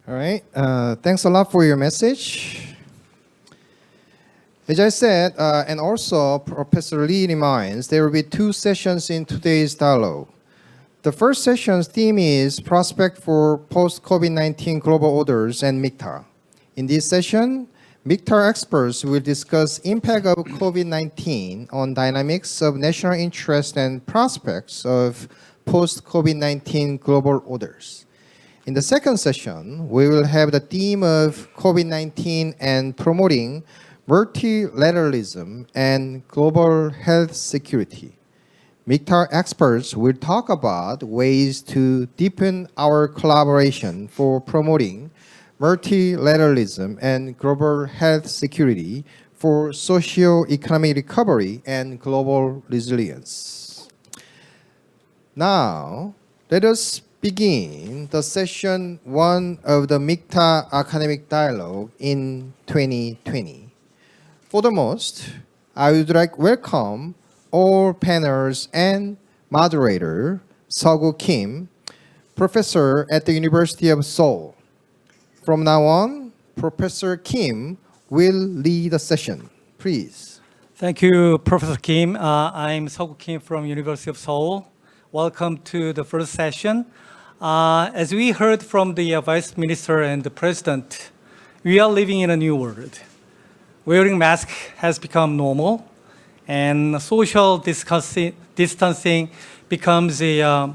All right. Thanks a lot for your message. As I said, and also Professor Lee reminds, there will be two sessions in today's dialogue. The first session's theme is Prospect for Post-COVID-19 Global Orders and MIKTA. In this session, MIKTA experts will discuss impact of COVID-19 on dynamics of national interest and prospects of post-COVID-19 global orders. In the second session, we will have the theme of COVID-19 and promoting multilateralism and global health security. MIKTA experts will talk about ways to deepen our collaboration for promoting multilateralism and global health security for socio-economic recovery and global resilience. Now, let us begin the session 1 of the MIKTA Academic Dialogue in 2020. Foremost, I would like to welcome all panelists and moderator, Seok-woo Kim, professor at the University of Seoul. From now on, Professor Kim will lead the session. Please. Thank you, Professor Kim. I'm Seok-woo Kim from University of Seoul. Welcome to the first session. As we heard from the Vice Minister and the President, we are living in a new world. Wearing masks has become normal, and social distancing becomes a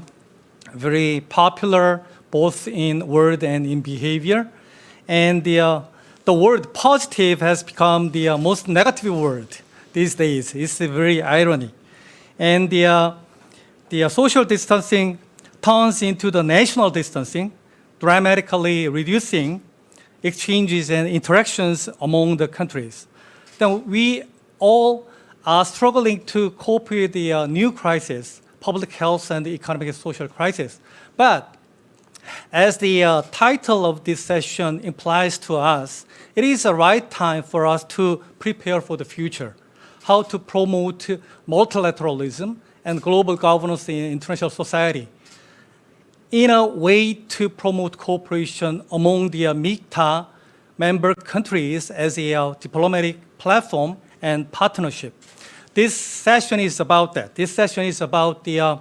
very popular both in word and in behavior. And the word positive has become the most negative word these days. It's a very irony. And the social distancing turns into the national distancing, dramatically reducing exchanges and interactions among the countries. Then we all are struggling to cope with the new crisis, public health and economic and social crisis. But as the title of this session implies to us, it is the right time for us to prepare for the future, how to promote multilateralism and global governance in international society in a way to promote cooperation among the MIKTA member countries as a diplomatic platform and partnership. This session is about that. This session is about the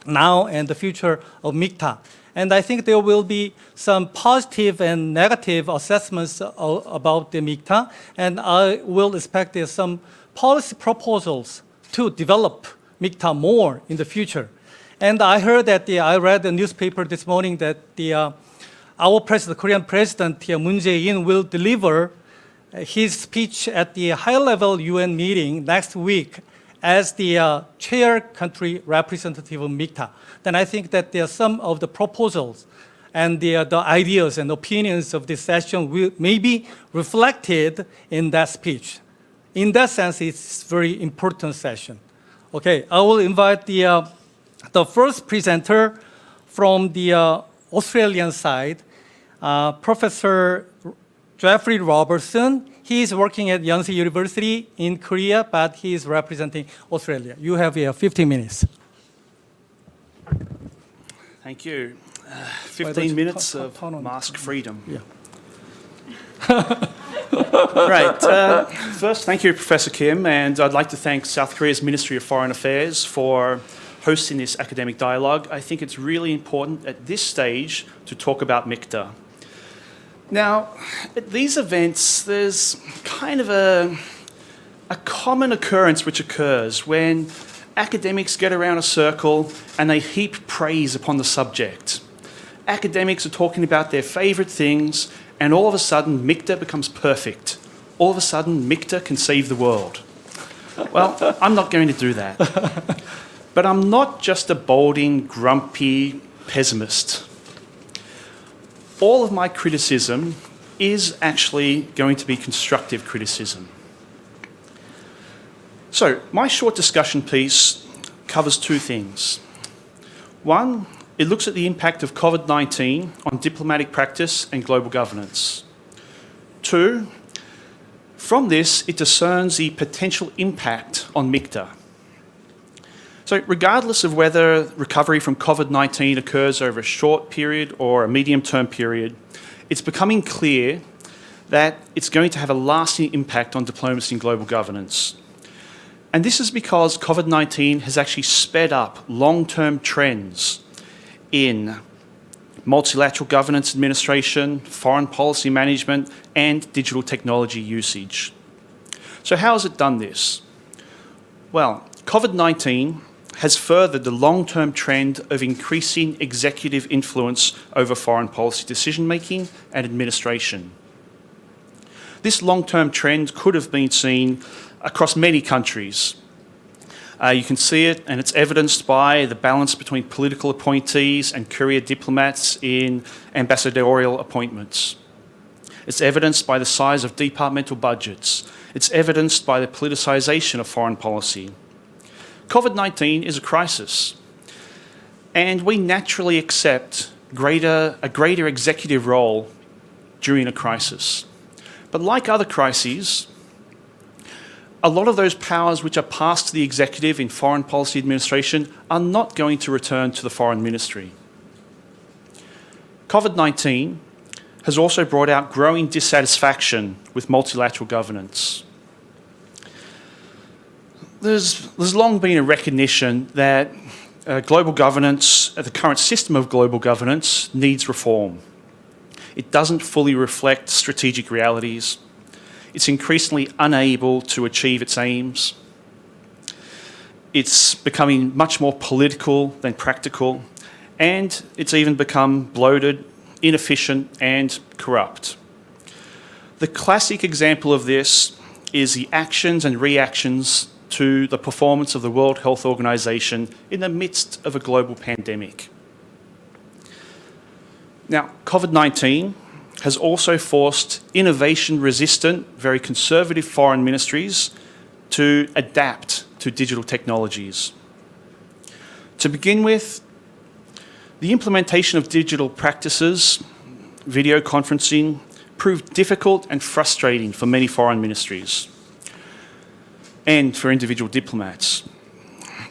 now and the future of MIKTA. And I think there will be some positive and negative assessments about the MIKTA, and I will expect some policy proposals to develop MIKTA more in the future. And I heard that I read the newspaper this morning that our president, the Korean president, Moon Jae-in, will deliver his speech at the high-level UN meeting next week as the chair country representative of MIKTA. Then I think that there are some of the proposals and the ideas and opinions of this session may be reflected in that speech. In that sense, it's a very important session. Okay, I will invite the first presenter from the Australian side, Professor Jeffrey Robertson. He is working at Yonsei University in Korea, but he is representing Australia. You have 15 minutes. Thank you. 15 minutes of mask freedom. Yeah. Great. First, thank you, Professor Kim, and I'd like to thank South Korea's Ministry of Foreign Affairs for hosting this academic dialogue. I think it's really important at this stage to talk about MIKTA. Now, at these events, there's kind of a common occurrence which occurs when academics get around a circle and they heap praise upon the subject. Academics are talking about their favorite things, and all of a sudden, MIKTA becomes perfect. All of a sudden, MIKTA can save the world. Well, I'm not going to do that. But I'm not just a balding, grumpy pessimist. All of my criticism is actually going to be constructive criticism. So, my short discussion piece covers two things. One, it looks at the impact of COVID-19 on diplomatic practice and global governance. Two, from this, it discerns the potential impact on MIKTA. So regardless of whether recovery from COVID-19 occurs over a short period or a medium-term period, it's becoming clear that it's going to have a lasting impact on diplomacy and global governance. And this is because COVID-19 has actually sped up long-term trends in multilateral governance administration, foreign policy management, and digital technology usage. So how has it done this? Well, COVID-19 has furthered the long-term trend of increasing executive influence over foreign policy decision-making and administration. This long-term trend could have been seen across many countries. You can see it, and it's evidenced by the balance between political appointees and career diplomats in ambassadorial appointments. It's evidenced by the size of departmental budgets. It's evidenced by the politicization of foreign policy. COVID-19 is a crisis, and we naturally accept a greater executive role during a crisis. But like other crises, a lot of those powers which are passed to the executive in foreign policy administration are not going to return to the foreign ministry. COVID-19 has also brought out growing dissatisfaction with multilateral governance. There's long been a recognition that global governance, the current system of global governance, needs reform. It doesn't fully reflect strategic realities. It's increasingly unable to achieve its aims. It's becoming much more political than practical, and it's even become bloated, inefficient, and corrupt. The classic example of this is the actions and reactions to the performance of the World Health Organization in the midst of a global pandemic. Now, COVID-19 has also forced innovation-resistant, very conservative foreign ministries to adapt to digital technologies. To begin with, the implementation of digital practices, video conferencing, proved difficult and frustrating for many foreign ministries and for individual diplomats.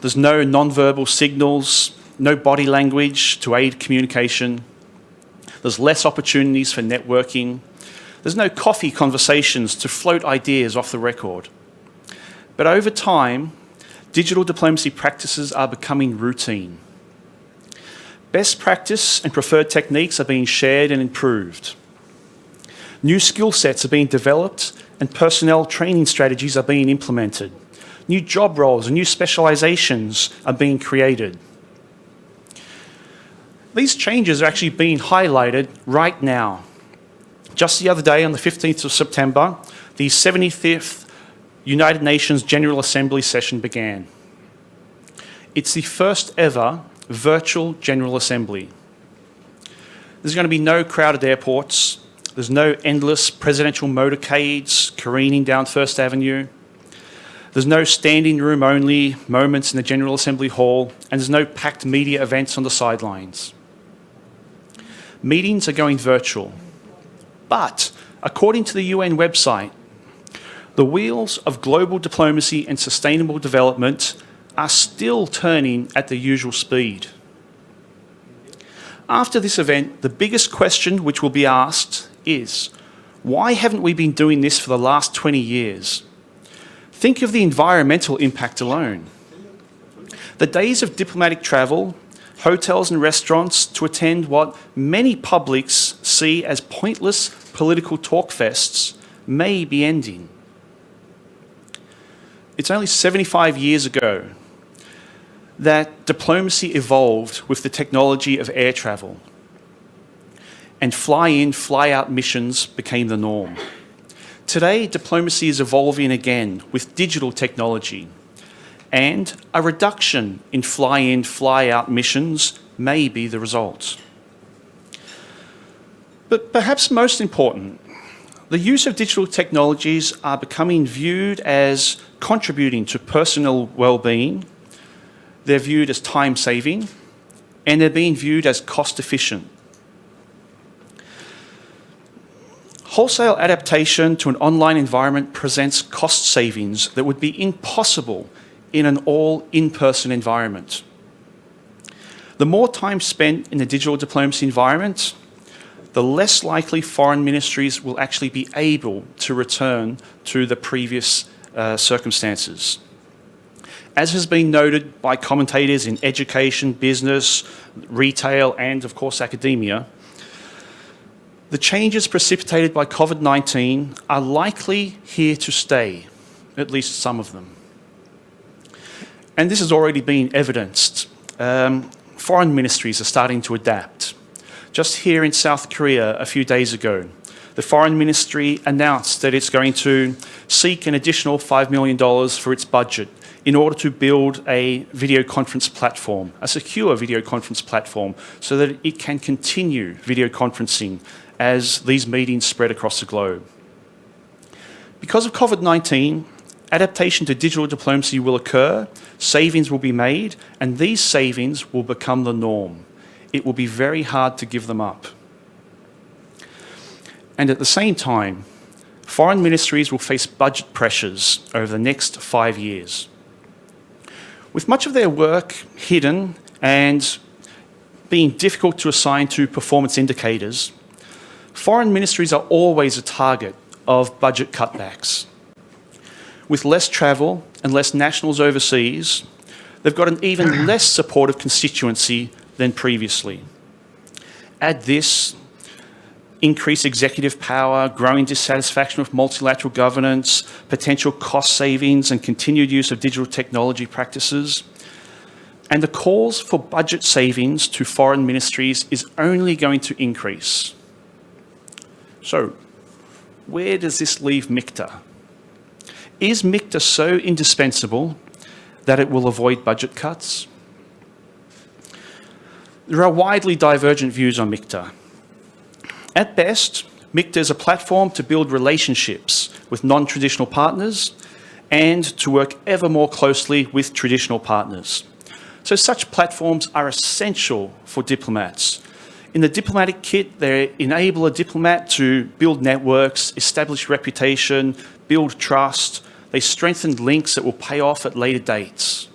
There's no non-verbal signals, no body language to aid communication. There's less opportunities for networking. There's no coffee conversations to float ideas off the record. But over time, digital diplomacy practices are becoming routine. Best practice and preferred techniques are being shared and improved. New skill sets are being developed and personnel training strategies are being implemented. New job roles and new specializations are being created. These changes are actually being highlighted right now. Just the other day, on the 15th of September, the 75th United Nations General Assembly session began. It's the first ever virtual General Assembly. There's going to be no crowded airports. There's no endless presidential motorcades careening down First Avenue. There's no standing room only moments in the General Assembly Hall, and there's no packed media events on the sidelines. Meetings are going virtual. But, according to the UN website, the wheels of global diplomacy and sustainable development are still turning at the usual speed. After this event, the biggest question which will be asked is, why haven't we been doing this for the last 20 years? Think of the environmental impact alone. The days of diplomatic travel, hotels and restaurants to attend what many publics see as pointless political talk fests may be ending. It's only 75 years ago that diplomacy evolved with the technology of air travel, and fly-in, fly-out missions became the norm. Today, diplomacy is evolving again with digital technology, and a reduction in fly-in, fly-out missions may be the result. But perhaps most important, the use of digital technologies are becoming viewed as contributing to personal well-being. They're viewed as time-saving, and they're being viewed as cost-efficient. Wholesale adaptation to an online environment presents cost savings that would be impossible in an all in-person environment. The more time spent in a digital diplomacy environment, the less likely foreign ministries will actually be able to return to the previous circumstances. As has been noted by commentators in education, business, retail, and of course academia, the changes precipitated by COVID-19 are likely here to stay, at least some of them. And this has already been evidenced. Foreign ministries are starting to adapt. Just here in South Korea a few days ago, the Foreign Ministry announced that it's going to seek an additional $5 million for its budget in order to build a video conference platform, a secure video conference platform, so that it can continue video conferencing as these meetings spread across the globe. Because of COVID-19, adaptation to digital diplomacy will occur, savings will be made, and these savings will become the norm. It will be very hard to give them up. And at the same time, foreign ministries will face budget pressures over the next 5 years. With much of their work hidden and being difficult to assign to performance indicators, foreign ministries are always a target of budget cutbacks. With less travel and less nationals overseas, they've got an even less supportive constituency than previously. Add this, increased executive power, growing dissatisfaction with multilateral governance, potential cost savings and continued use of digital technology practices, and the calls for budget savings to foreign ministries is only going to increase. So, where does this leave MIKTA? Is MIKTA so indispensable that it will avoid budget cuts? There are widely divergent views on MIKTA. At best, MIKTA is a platform to build relationships with non-traditional partners and to work ever more closely with traditional partners. So such platforms are essential for diplomats. In the diplomatic kit, they enable a diplomat to build networks, establish reputation, build trust. They strengthen links that will pay off at later dates.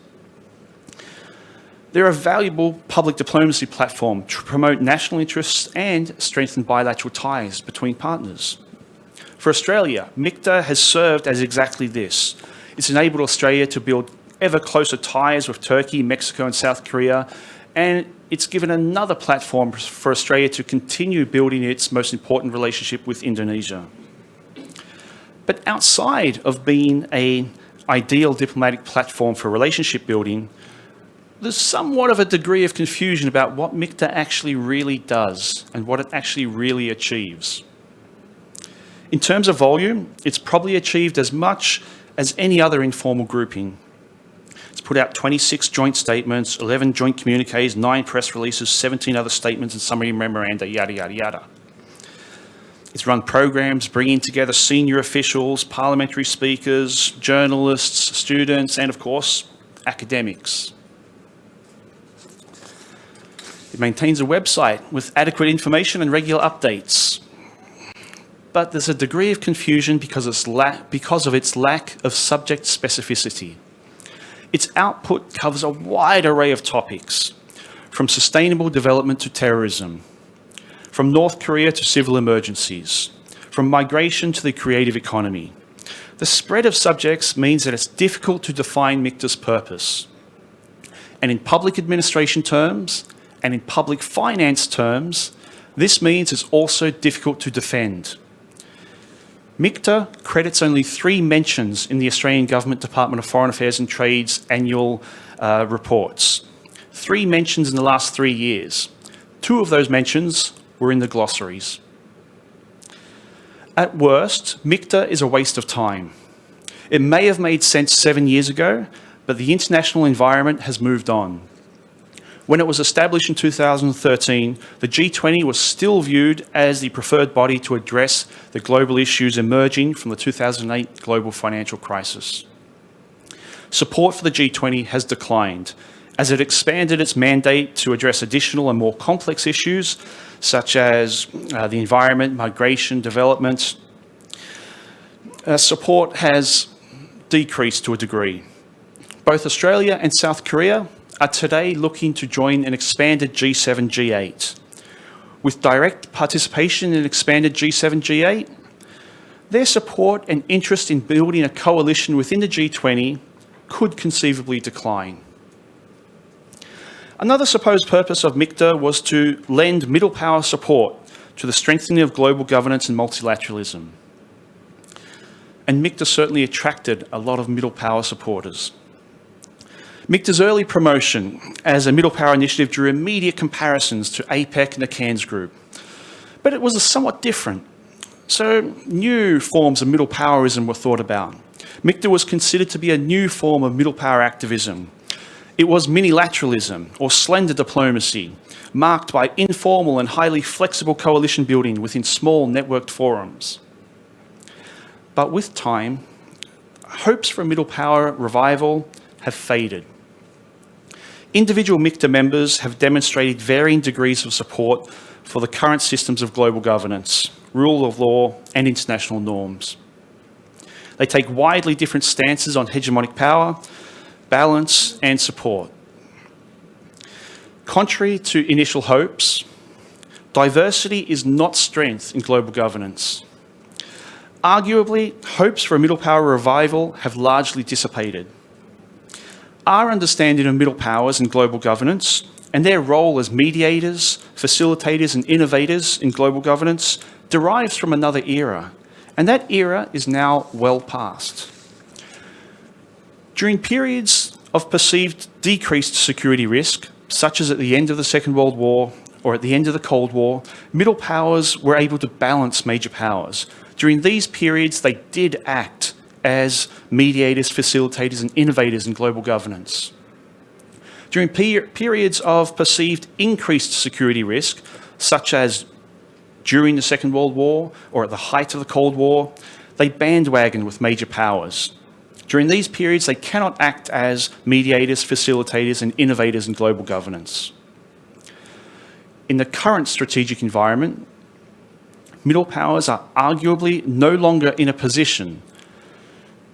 They're a valuable public diplomacy platform to promote national interests and strengthen bilateral ties between partners. For Australia, MIKTA has served as exactly this. It's enabled Australia to build ever closer ties with Turkey, Mexico, and South Korea, and it's given another platform for Australia to continue building its most important relationship with Indonesia. But outside of being an ideal diplomatic platform for relationship building, there's somewhat of a degree of confusion about what MIKTA actually really does and what it actually really achieves. In terms of volume, it's probably achieved as much as any other informal grouping. It's put out 26 joint statements, 11 joint communiques, 9 press releases, 17 other statements and summary memoranda, yada, yada, yada. It's run programs bringing together senior officials, parliamentary speakers, journalists, students, and of course, academics. It maintains a website with adequate information and regular updates. But there's a degree of confusion because of its lack of subject specificity. Its output covers a wide array of topics, from sustainable development to terrorism, from North Korea to civil emergencies, from migration to the creative economy. The spread of subjects means that it's difficult to define MIKTA's purpose. And in public administration terms, and in public finance terms, this means it's also difficult to defend. MIKTA credits only 3 mentions in the Australian Government Department of Foreign Affairs and Trade's annual reports. 3 mentions in the last 3 years. 2 of those mentions were in the glossaries. At worst, MIKTA is a waste of time. It may have made sense 7 years ago, but the international environment has moved on. When it was established in 2013, the G20 was still viewed as the preferred body to address the global issues emerging from the 2008 global financial crisis. Support for the G20 has declined as it expanded its mandate to address additional and more complex issues such as the environment, migration, development. Support has decreased to a degree. Both Australia and South Korea are today looking to join an expanded G7, G8. With direct participation in an expanded G7, G8, their support and interest in building a coalition within the G20 could conceivably decline. Another supposed purpose of MIKTA was to lend middle power support to the strengthening of global governance and multilateralism. And MIKTA certainly attracted a lot of middle power supporters. MIKTA's early promotion as a middle power initiative drew immediate comparisons to APEC and the KANG group. But it was somewhat different. So new forms of middle powerism were thought about. MIKTA was considered to be a new form of middle power activism. It was minilateralism or slender diplomacy, marked by informal and highly flexible coalition building within small networked forums. But with time, hopes for a middle power revival have faded. Individual MIKTA members have demonstrated varying degrees of support for the current systems of global governance, rule of law, and international norms. They take widely different stances on hegemonic power, balance, and support. Contrary to initial hopes, diversity is not strength in global governance. Arguably, hopes for a middle power revival have largely dissipated. Our understanding of middle powers in global governance and their role as mediators, facilitators, and innovators in global governance derives from another era, and that era is now well past. During periods of perceived decreased security risk, such as at the end of the Second World War or at the end of the Cold War, middle powers were able to balance major powers. During these periods, they did act as mediators, facilitators, and innovators in global governance. During periods of perceived increased security risk, such as during the Second World War or at the height of the Cold War, they bandwagoned with major powers. During these periods, they cannot act as mediators, facilitators, and innovators in global governance. In the current strategic environment, middle powers are arguably no longer in a position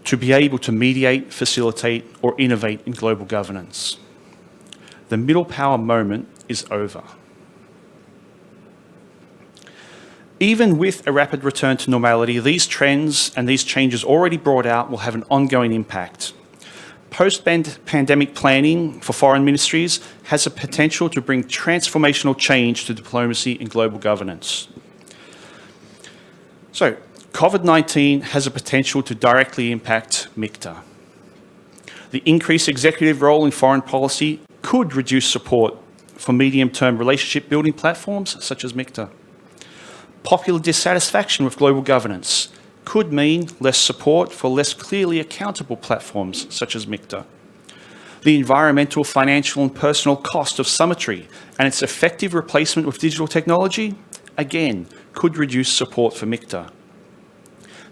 to be able to mediate, facilitate, or innovate in global governance. The middle power moment is over. Even with a rapid return to normality, these trends and these changes already brought out will have an ongoing impact. Post-pandemic planning for foreign ministries has a potential to bring transformational change to diplomacy and global governance. So, COVID-19 has a potential to directly impact MIKTA. The increased executive role in foreign policy could reduce support for medium-term relationship building platforms such as MIKTA. Popular dissatisfaction with global governance could mean less support for less clearly accountable platforms such as MIKTA. The environmental, financial, and personal cost of summitry and its effective replacement with digital technology, again, could reduce support for MIKTA.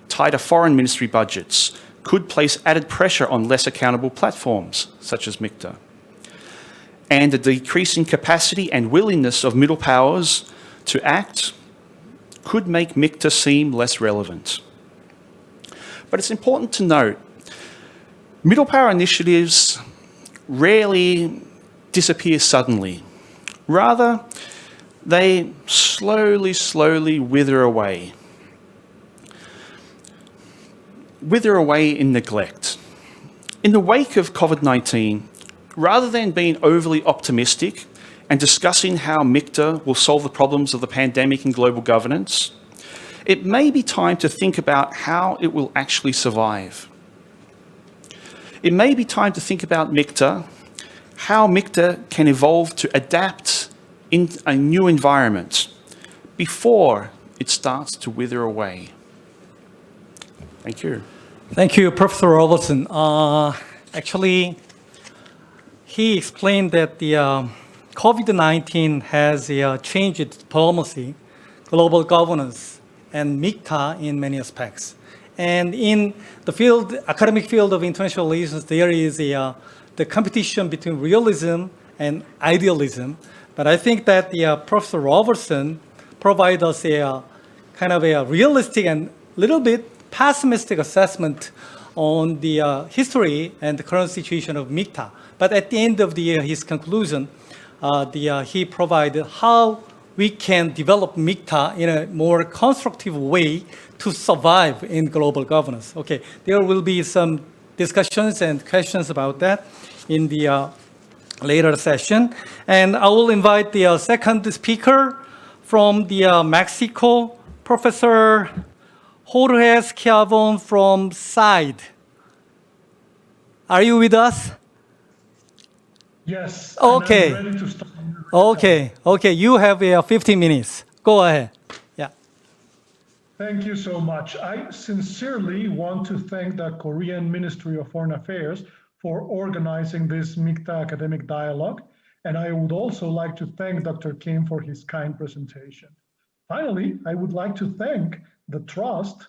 Tighter foreign ministry budgets could place added pressure on less accountable platforms, such as MIKTA. And the decreasing capacity and willingness of middle powers to act could make MIKTA seem less relevant. But it's important to note, middle power initiatives rarely disappear suddenly. Rather, they slowly wither away. Wither away in neglect. In the wake of COVID-19, rather than being overly optimistic and discussing how MIKTA will solve the problems of the pandemic and global governance, it may be time to think about how it will actually survive. It may be time to think about MIKTA, how MIKTA can evolve to adapt in a new environment before it starts to wither away. Thank you. Thank you, Professor Robertson. Actually, he explained that the COVID-19 has changed diplomacy, global governance, and MIKTA in many aspects. And in the field, academic field of international relations, there is the competition between realism and idealism. But I think that Professor Robertson provides us a kind of a realistic and little bit pessimistic assessment on the history and the current situation of MIKTA. But at the end of his conclusion, he provided how we can develop MIKTA in a more constructive way to survive in global governance. Okay, there will be some discussions and questions about that in the later session. And I will invite the second speaker from the Mexico, Professor Jorge Schiavon from CIDE. Are you with us? Yes. Okay. I'm ready to start. Okay. You have 15 minutes. Go ahead. Yeah. Thank you so much. I sincerely want to thank the Korean Ministry of Foreign Affairs for organizing this MIKTA academic dialogue. And I would also like to thank Dr. Kim for his kind presentation. Finally, I would like to thank the trust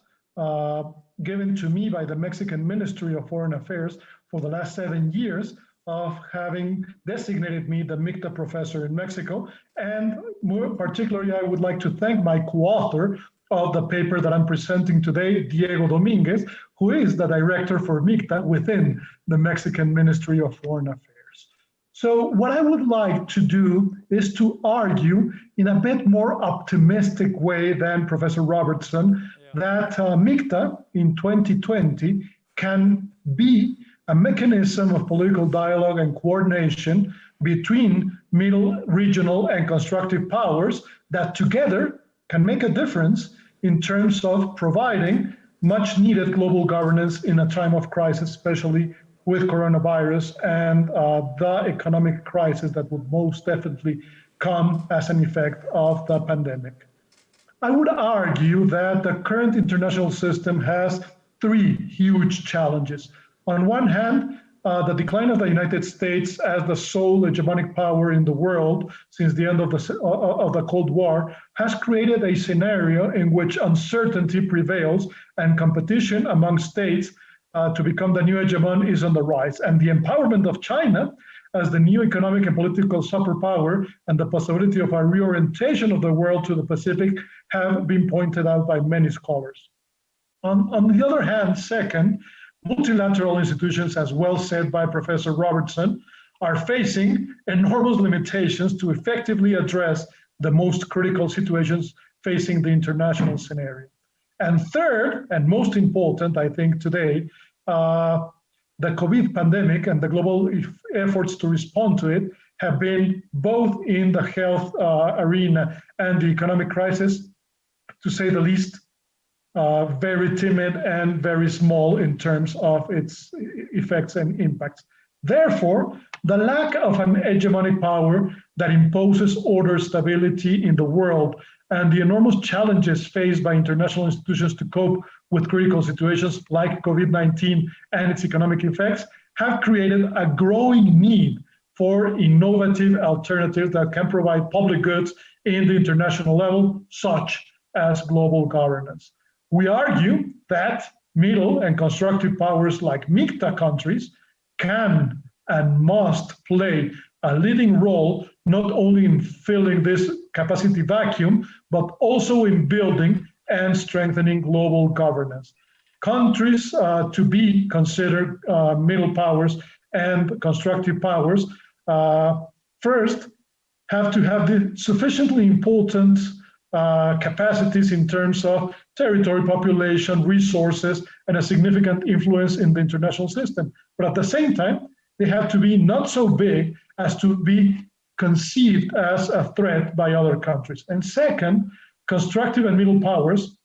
given to me by the Mexican Ministry of Foreign Affairs for the last 7 years of having designated me the MIKTA professor in Mexico. And more particularly, I would like to thank my co-author of the paper that I'm presenting today, Diego Dominguez, who is the director for MIKTA within the Mexican Ministry of Foreign Affairs. So what I would like to do is to argue in a bit more optimistic way than Professor Robertson that MIKTA in 2020 can be a mechanism of political dialogue and coordination between middle, regional, and constructive powers that together can make a difference in terms of providing much needed global governance in a time of crisis, especially with coronavirus and the economic crisis that would most definitely come as an effect of the pandemic. I would argue that the current international system has 3 huge challenges. On one hand, the decline of the United States as the sole hegemonic power in the world since the end of the Cold War has created a scenario in which uncertainty prevails and competition among states to become the new hegemon is on the rise. And the empowerment of China as the new economic and political superpower and the possibility of a reorientation of the world to the Pacific have been pointed out by many scholars. On the other hand, second, multilateral institutions, as well said by Professor Robertson, are facing enormous limitations to effectively address the most critical situations facing the international scenario. And third, and most important, I think today, the COVID pandemic and the global efforts to respond to it have been both in the health arena and the economic crisis, to say the least, very timid and very small in terms of its effects and impacts. Therefore, the lack of an hegemonic power that imposes order, stability in the world, and the enormous challenges faced by international institutions to cope with critical situations like COVID-19 and its economic effects have created a growing need for innovative alternatives that can provide public goods in the international level, such as global governance. We argue that middle and constructive powers like MIKTA countries can and must play a leading role, not only in filling this capacity vacuum, but also in building and strengthening global governance. Countries to be considered middle powers and constructive powers first have to have the sufficiently important capacities in terms of territory, population, resources, and a significant influence in the international system. But at the same time, they have to be not so big as to be conceived as a threat by other countries. And second, constructive and middle powers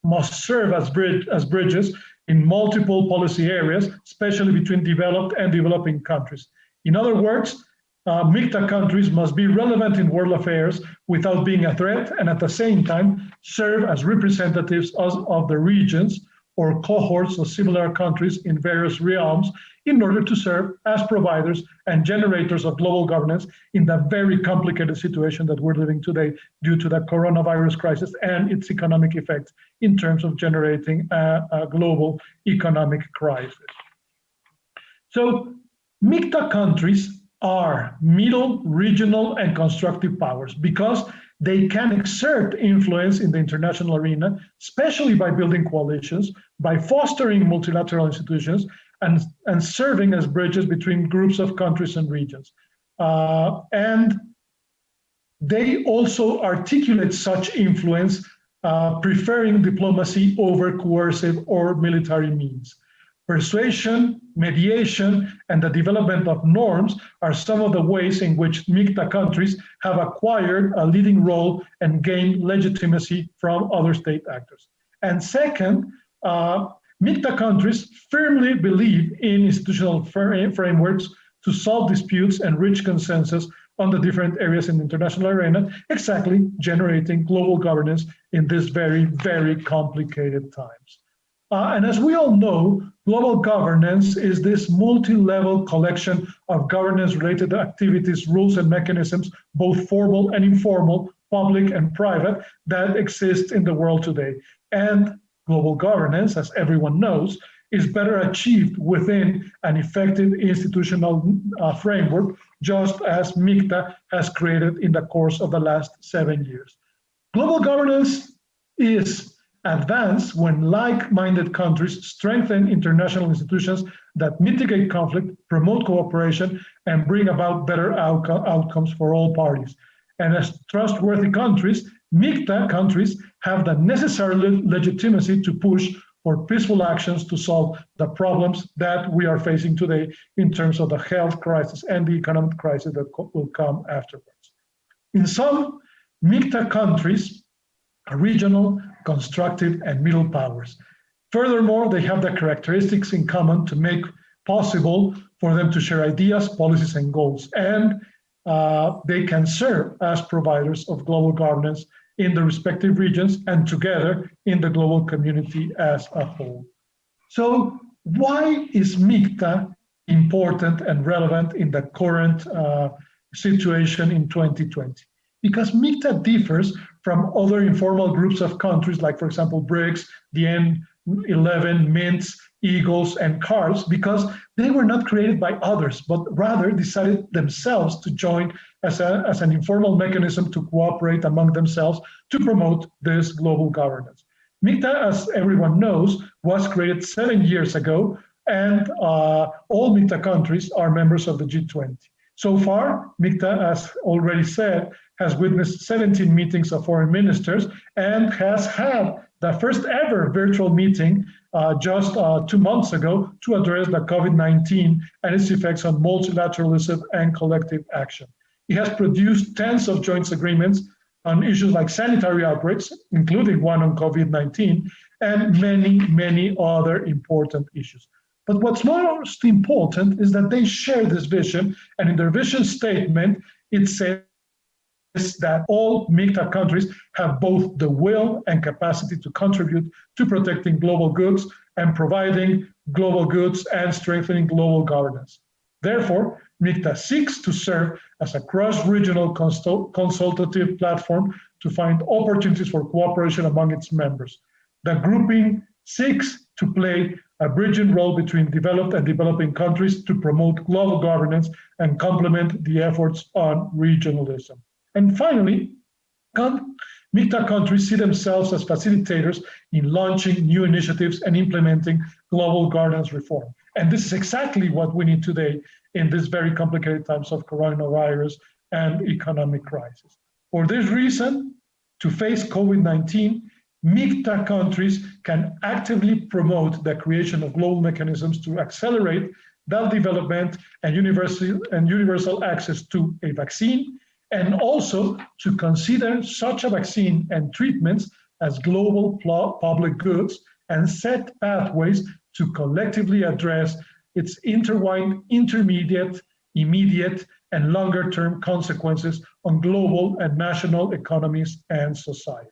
must serve as bridges in multiple policy areas, especially between developed and developing countries. In other words, MIKTA countries must be relevant in world affairs without being a threat, and at the same time serve as representatives of the regions or cohorts of similar countries in various realms in order to serve as providers and generators of global governance in the very complicated situation that we're living today due to the coronavirus crisis and its economic effects in terms of generating a global economic crisis. So MIKTA countries are middle, regional, and constructive powers because they can exert influence in the international arena, especially by building coalitions, by fostering multilateral institutions, and serving as bridges between groups of countries and regions. And they also articulate such influence, preferring diplomacy over coercive or military means. Persuasion, mediation, and the development of norms are some of the ways in which MIKTA countries have acquired a leading role and gained legitimacy from other state actors. And second, MIKTA countries firmly believe in institutional frameworks to solve disputes and reach consensus on the different areas in the international arena, exactly generating global governance in these very, very complicated times. And as we all know, global governance is this multi-level collection of governance-related activities, rules, and mechanisms, both formal and informal, public and private, that exist in the world today. And global governance, as everyone knows, is better achieved within an effective institutional framework, just as MIKTA has created in the course of the last 7 years. Global governance is advanced when like-minded countries strengthen international institutions that mitigate conflict, promote cooperation, and bring about better outcomes for all parties. And as trustworthy countries, MIKTA countries have the necessary legitimacy to push for peaceful actions to solve the problems that we are facing today in terms of the health crisis and the economic crisis that will come afterwards. In some MIKTA countries, regional, constructive, and middle powers. Furthermore, they have the characteristics in common to make possible for them to share ideas, policies, and goals, and they can serve as providers of global governance in the respective regions and together in the global community as a whole. So why is MIKTA important and relevant in the current situation in 2020? Because MIKTA differs from other informal groups of countries, like, for example, BRICS, the N11, MINTs, Eagles, and CARS, because they were not created by others, but rather decided themselves to join as an informal mechanism to cooperate among themselves to promote this global governance. MIKTA, as everyone knows, was created 7 years ago, and all MIKTA countries are members of the G20. So far, MIKTA, as already said, has witnessed 17 meetings of foreign ministers and has had the first ever virtual meeting just 2 months ago to address the COVID-19 and its effects on multilateralism and collective action. It has produced tens of joint agreements on issues like sanitary outbreaks, including one on COVID-19, and many, many other important issues. But what's most important is that they share this vision, and in their vision statement, it says that all MIKTA countries have both the will and capacity to contribute to protecting global goods and providing global goods and strengthening global governance. Therefore, MIKTA seeks to serve as a cross-regional consultative platform to find opportunities for cooperation among its members. The grouping seeks to play a bridging role between developed and developing countries to promote global governance and complement the efforts on regionalism. And finally, MIKTA countries see themselves as facilitators in launching new initiatives and implementing global governance reform. And this is exactly what we need today in these very complicated times of coronavirus and economic crisis. For this reason, to face COVID-19, MIKTA countries can actively promote the creation of global mechanisms to accelerate the development and universal access to a vaccine, and also to consider such a vaccine and treatments as global public goods and set pathways to collectively address its intertwined, intermediate, immediate, and longer-term consequences on global and national economies and societies.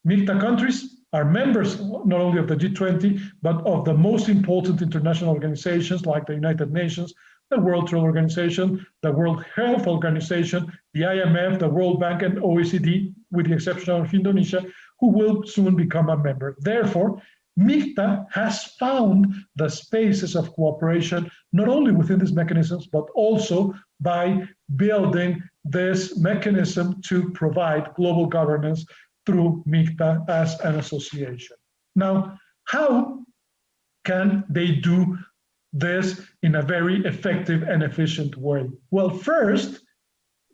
MIKTA countries are members not only of the G20, but of the most important international organizations like the United Nations, the World Trade Organization, the World Health Organization, the IMF, the World Bank, and OECD, with the exception of Indonesia, who will soon become a member. Therefore, MIKTA has found the spaces of cooperation, not only within these mechanisms, but also by building this mechanism to provide global governance through MIKTA as an association. Now, how can they do this in a very effective and efficient way? Well, first,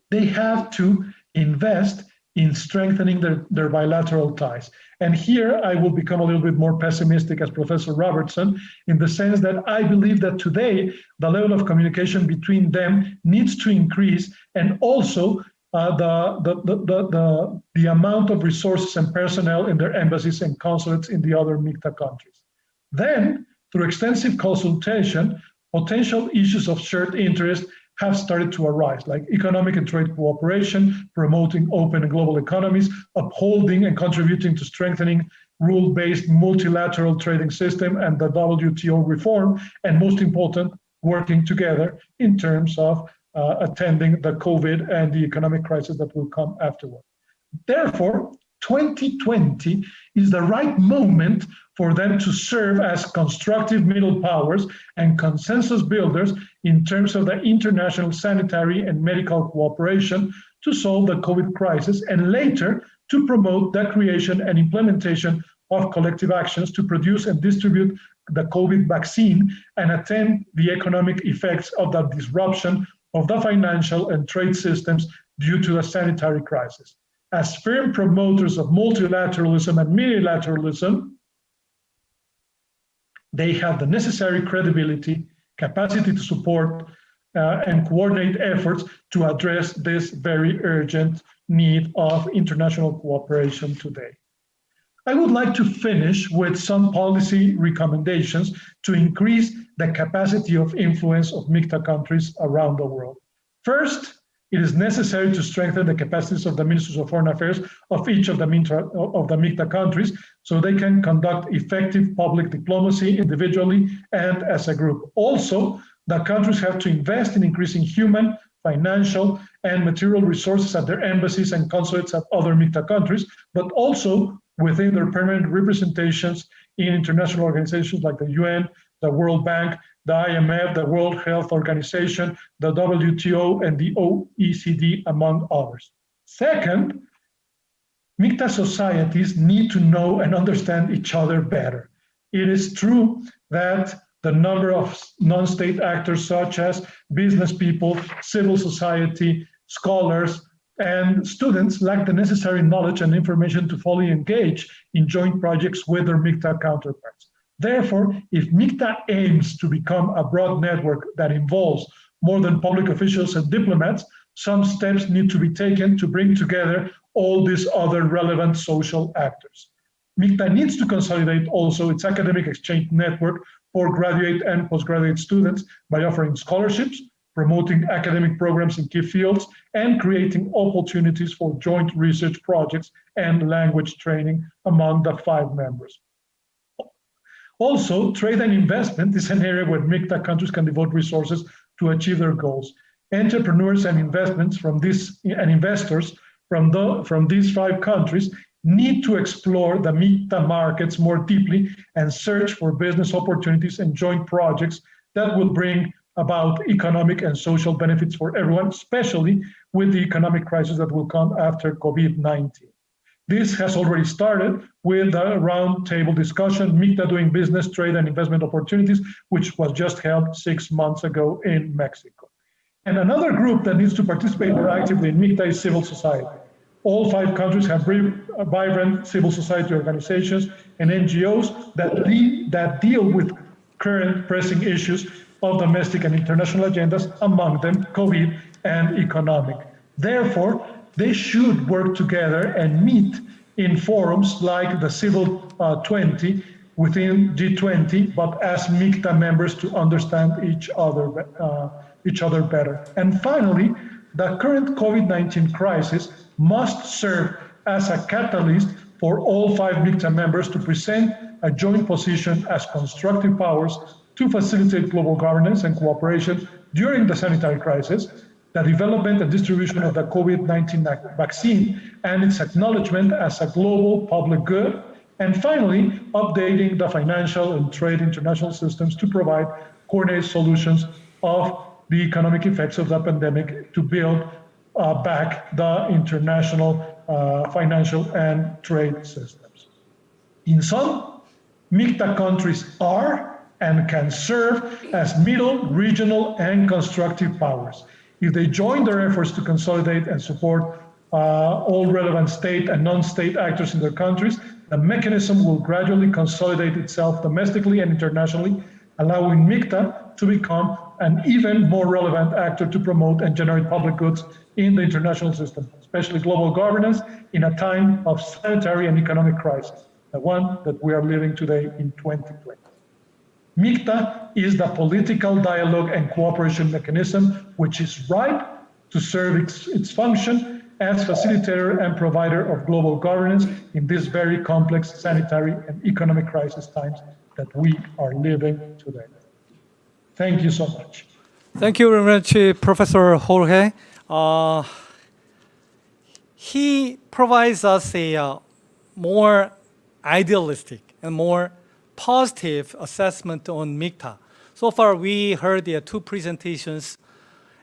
they have to invest in strengthening their bilateral ties. And here I will become a little bit more pessimistic as Professor Robertson, in the sense that I believe that today the level of communication between them needs to increase, and also the amount of resources and personnel in their embassies and consulates in the other MIKTA countries. Then, through extensive consultation, potential issues of shared interest have started to arise, like economic and trade cooperation, promoting open and global economies, upholding and contributing to strengthening rule-based multilateral trading system and the WTO reform, and most important, working together in terms of attending the COVID and the economic crisis that will come afterward. Therefore, 2020 is the right moment for them to serve as constructive middle powers and consensus builders in terms of the international sanitary and medical cooperation to solve the COVID crisis, and later to promote the creation and implementation of collective actions to produce and distribute the COVID vaccine and attend the economic effects of the disruption of the financial and trade systems due to the sanitary crisis. As firm promoters of multilateralism and multilateralism, they have the necessary credibility, capacity to support and coordinate efforts to address this very urgent need of international cooperation today. I would like to finish with some policy recommendations to increase the capacity of influence of MIKTA countries around the world. First, it is necessary to strengthen the capacities of the ministers of foreign affairs of each of the MIKTA countries so they can conduct effective public diplomacy individually and as a group. Also, the countries have to invest in increasing human, financial, and material resources at their embassies and consulates at other MIKTA countries, but also within their permanent representations in international organizations like the UN, the World Bank, the IMF, the World Health Organization, the WTO, and the OECD, among others. Second, MIKTA societies need to know and understand each other better. It is true that the number of non-state actors such as business people, civil society, scholars, and students lack the necessary knowledge and information to fully engage in joint projects with their MIKTA counterparts. Therefore, if MIKTA aims to become a broad network that involves more than public officials and diplomats, some steps need to be taken to bring together all these other relevant social actors. MIKTA needs to consolidate also its academic exchange network for graduate and postgraduate students by offering scholarships, promoting academic programs in key fields, and creating opportunities for joint research projects and language training among the 5 members. Also, trade and investment is an area where MIKTA countries can devote resources to achieve their goals. Entrepreneurs and investors from these 5 countries need to explore the MIKTA markets more deeply and search for business opportunities and joint projects that will bring about economic and social benefits for everyone, especially with the economic crisis that will come after COVID-19. This has already started with a roundtable discussion, MIKTA doing business, trade, and investment opportunities, which was just held 6 months ago in Mexico. And another group that needs to participate more actively in MIKTA is civil society. All 5 countries have vibrant civil society organizations and NGOs that deal with current pressing issues of domestic and international agendas, among them COVID and economic. Therefore, they should work together and meet in forums like the Civil 20 within G20, but as MIKTA members to understand each other better. And finally, the current COVID-19 crisis must serve as a catalyst for all 5 MIKTA members to present a joint position as constructive powers to facilitate global governance and cooperation during the sanitary crisis, the development and distribution of the COVID-19 vaccine and its acknowledgement as a global public good, and finally, updating the financial and trade international systems to provide coordinated solutions of the economic effects of the pandemic to build back the international financial and trade systems. In sum, MIKTA countries are and can serve as middle, regional, and constructive powers. If they join their efforts to consolidate and support all relevant state and non-state actors in their countries, the mechanism will gradually consolidate itself domestically and internationally, allowing MIKTA to become an even more relevant actor to promote and generate public goods in the international system, especially global governance in a time of sanitary and economic crisis, the one that we are living today in 2020. MIKTA is the political dialogue and cooperation mechanism which is ripe to serve its function as facilitator and provider of global governance in these very complex sanitary and economic crisis times that we are living today. Thank you so much. Thank you very much, Professor Jorge. He provides us a more idealistic and more positive assessment on MIKTA. So far, we heard the two presentations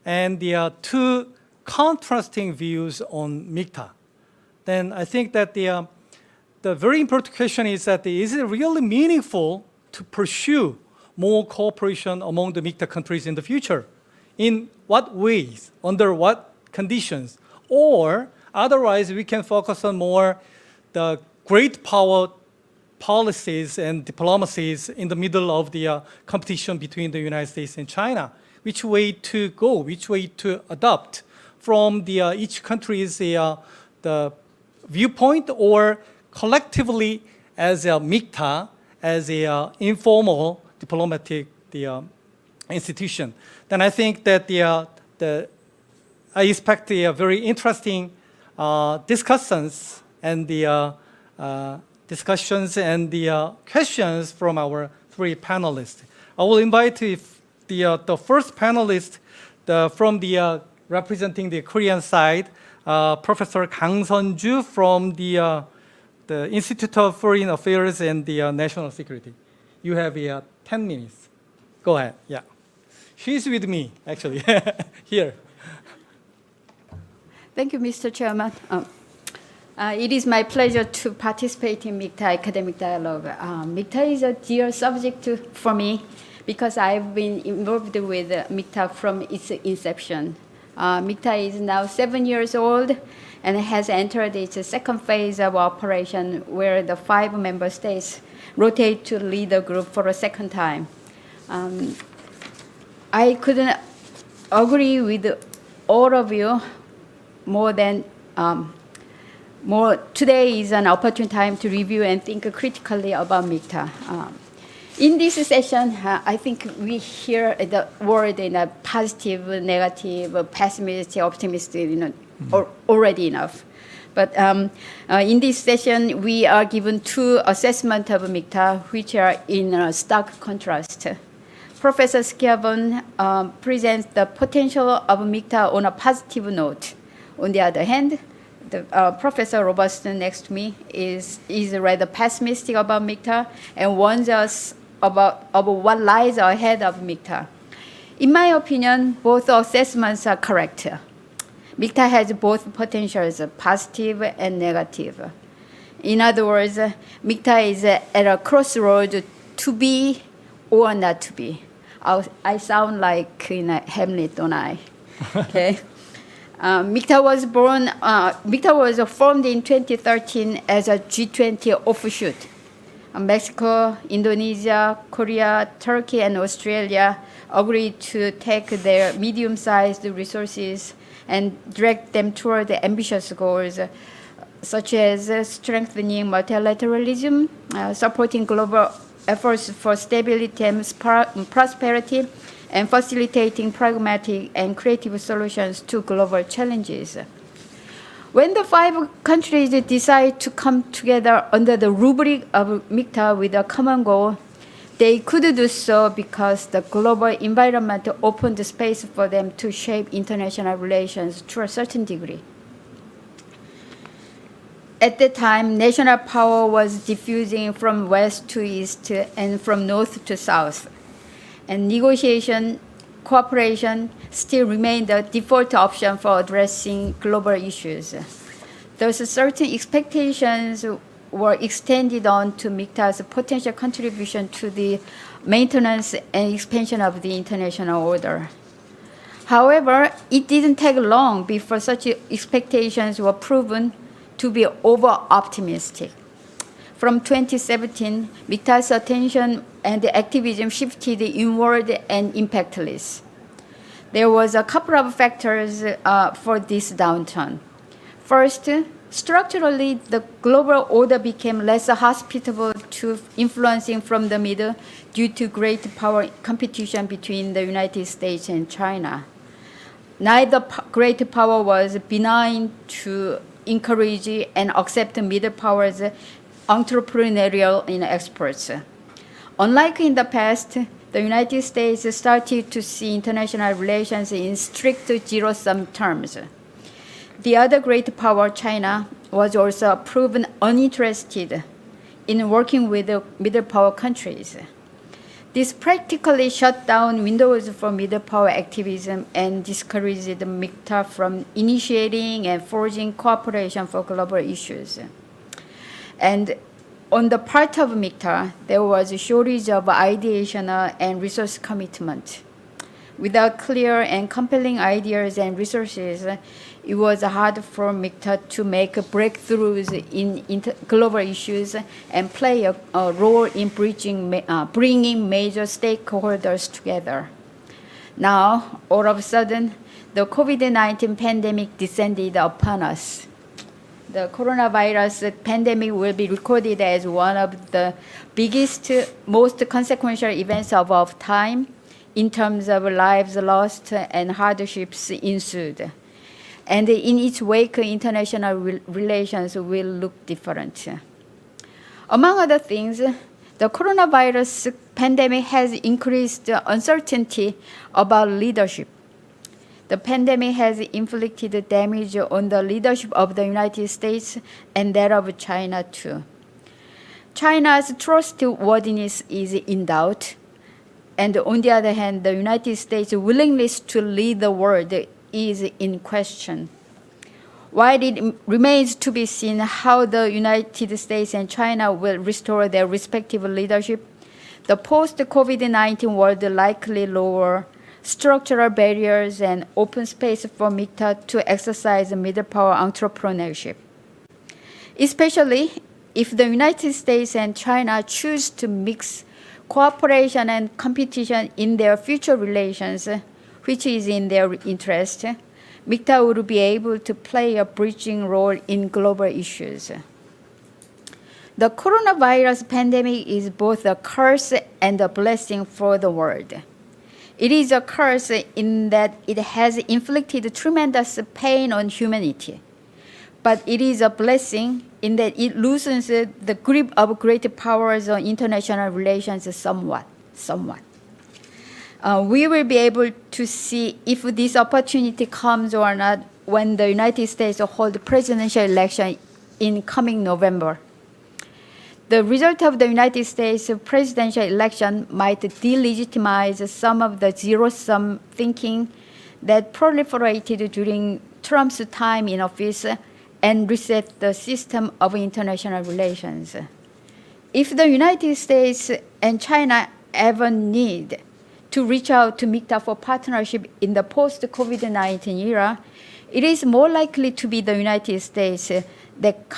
and the two contrasting views on MIKTA. Then I think that the very important question is that is it really meaningful to pursue more cooperation among the MIKTA countries in the future? In what ways? Under what conditions? Or otherwise, we can focus on more the great power policies and diplomacies in the middle of the competition between the United States and China. Which way to go? Which way to adopt from the each country's the viewpoint, or collectively as a MIKTA, as a informal diplomatic institution? Then I think that I expect the very interesting discussions and the questions from our three panelists. I will invite the first panelist from the representing the Korean side, Professor Kang Seonjou from the Institute of Foreign Affairs and the National Security. You have 10 minutes. Go ahead. Yeah, she's with me actually here. Thank you, Mr. Chairman. It is my pleasure to participate in MIKTA Academic Dialogue. MIKTA is a dear subject for me because I've been involved with MIKTA from its inception. MIKTA is now 7 years old and has entered its second phase of operation, where the 5 member states rotate to lead the group for a second time. I couldn't agree with all of you today is an opportune time to review and think critically about MIKTA. In this session, I think we hear the word in a positive, negative, pessimistic, optimistic, already enough. But in this session, we are given 2 assessments of MIKTA, which are in stark contrast. Professor Schiavon presents the potential of MIKTA on a positive note. On the other hand, Professor Robertson next to me is rather pessimistic about MIKTA and warns us about what lies ahead of MIKTA. In my opinion, both assessments are correct. MIKTA has both potentials, positive and negative. In other words, MIKTA is at a crossroad to be or not to be. I sound like in a Hamlet, don't I? Okay. MIKTA was formed in 2013 as a G20 offshoot. Mexico, Indonesia, Korea, Turkey, and Australia agreed to take their medium-sized resources and direct them toward the ambitious goals, such as strengthening multilateralism, supporting global efforts for stability and prosperity, and facilitating pragmatic and creative solutions to global challenges. When the 5 countries decide to come together under the rubric of MIKTA with a common goal, they could do so because the global environment opened space for them to shape international relations to a certain degree. At the time, national power was diffusing from west to east and from north to south. And negotiation, cooperation still remain the default option for addressing global issues. Thus, certain expectations were extended on to MIKTA's potential contribution to the maintenance and expansion of the international order. However, it didn't take long before such expectations were proven to be over-optimistic. From 2017, MIKTA's attention and activism shifted inward and impactless. There was a couple of factors for this downturn. First, structurally, the global order became less hospitable to influencing from the middle due to great power competition between the United States and China. Neither great power was benign to encourage and accept middle powers' entrepreneurial experts. Unlike in the past, the United States started to see international relations in strict zero-sum terms. The other great power, China, was also proven uninterested in working with the middle power countries. This practically shut down windows for middle power activism and discouraged MIKTA from initiating and forging cooperation for global issues. And on the part of MIKTA, there was a shortage of ideation and resource commitment. Without clear and compelling ideas and resources, it was hard for MIKTA to make breakthroughs in global issues and play a role in bringing major stakeholders together. Now, all of a sudden, the COVID-19 pandemic descended upon us. The coronavirus pandemic will be recorded as one of the biggest, most consequential events of our time in terms of lives lost and hardships ensued. And in its wake, international relations will look different. Among other things, the coronavirus pandemic has increased uncertainty about leadership. The pandemic has inflicted damage on the leadership of the United States and that of China too. China's trustworthiness is in doubt, and on the other hand, the United States' willingness to lead the world is in question. While it remains to be seen how the United States and China will restore their respective leadership, the post-COVID-19 world likely lower structural barriers and open space for MIKTA to exercise middle power entrepreneurship. Especially if the United States and China choose to mix cooperation and competition in their future relations, which is in their interest, MIKTA would be able to play a bridging role in global issues. The coronavirus pandemic is both a curse and a blessing for the world. It is a curse in that it has inflicted tremendous pain on humanity. But it is a blessing in that it loosens the grip of great powers on international relations somewhat. We will be able to see if this opportunity comes or not when the United States hold the presidential election in coming November. The result of the United States presidential election might delegitimize some of the zero-sum thinking that proliferated during Trump's time in office and reset the system of international relations. If the United States and China ever need to reach out to MIKTA for partnership in the post-COVID-19 era, it is more likely to be the United States that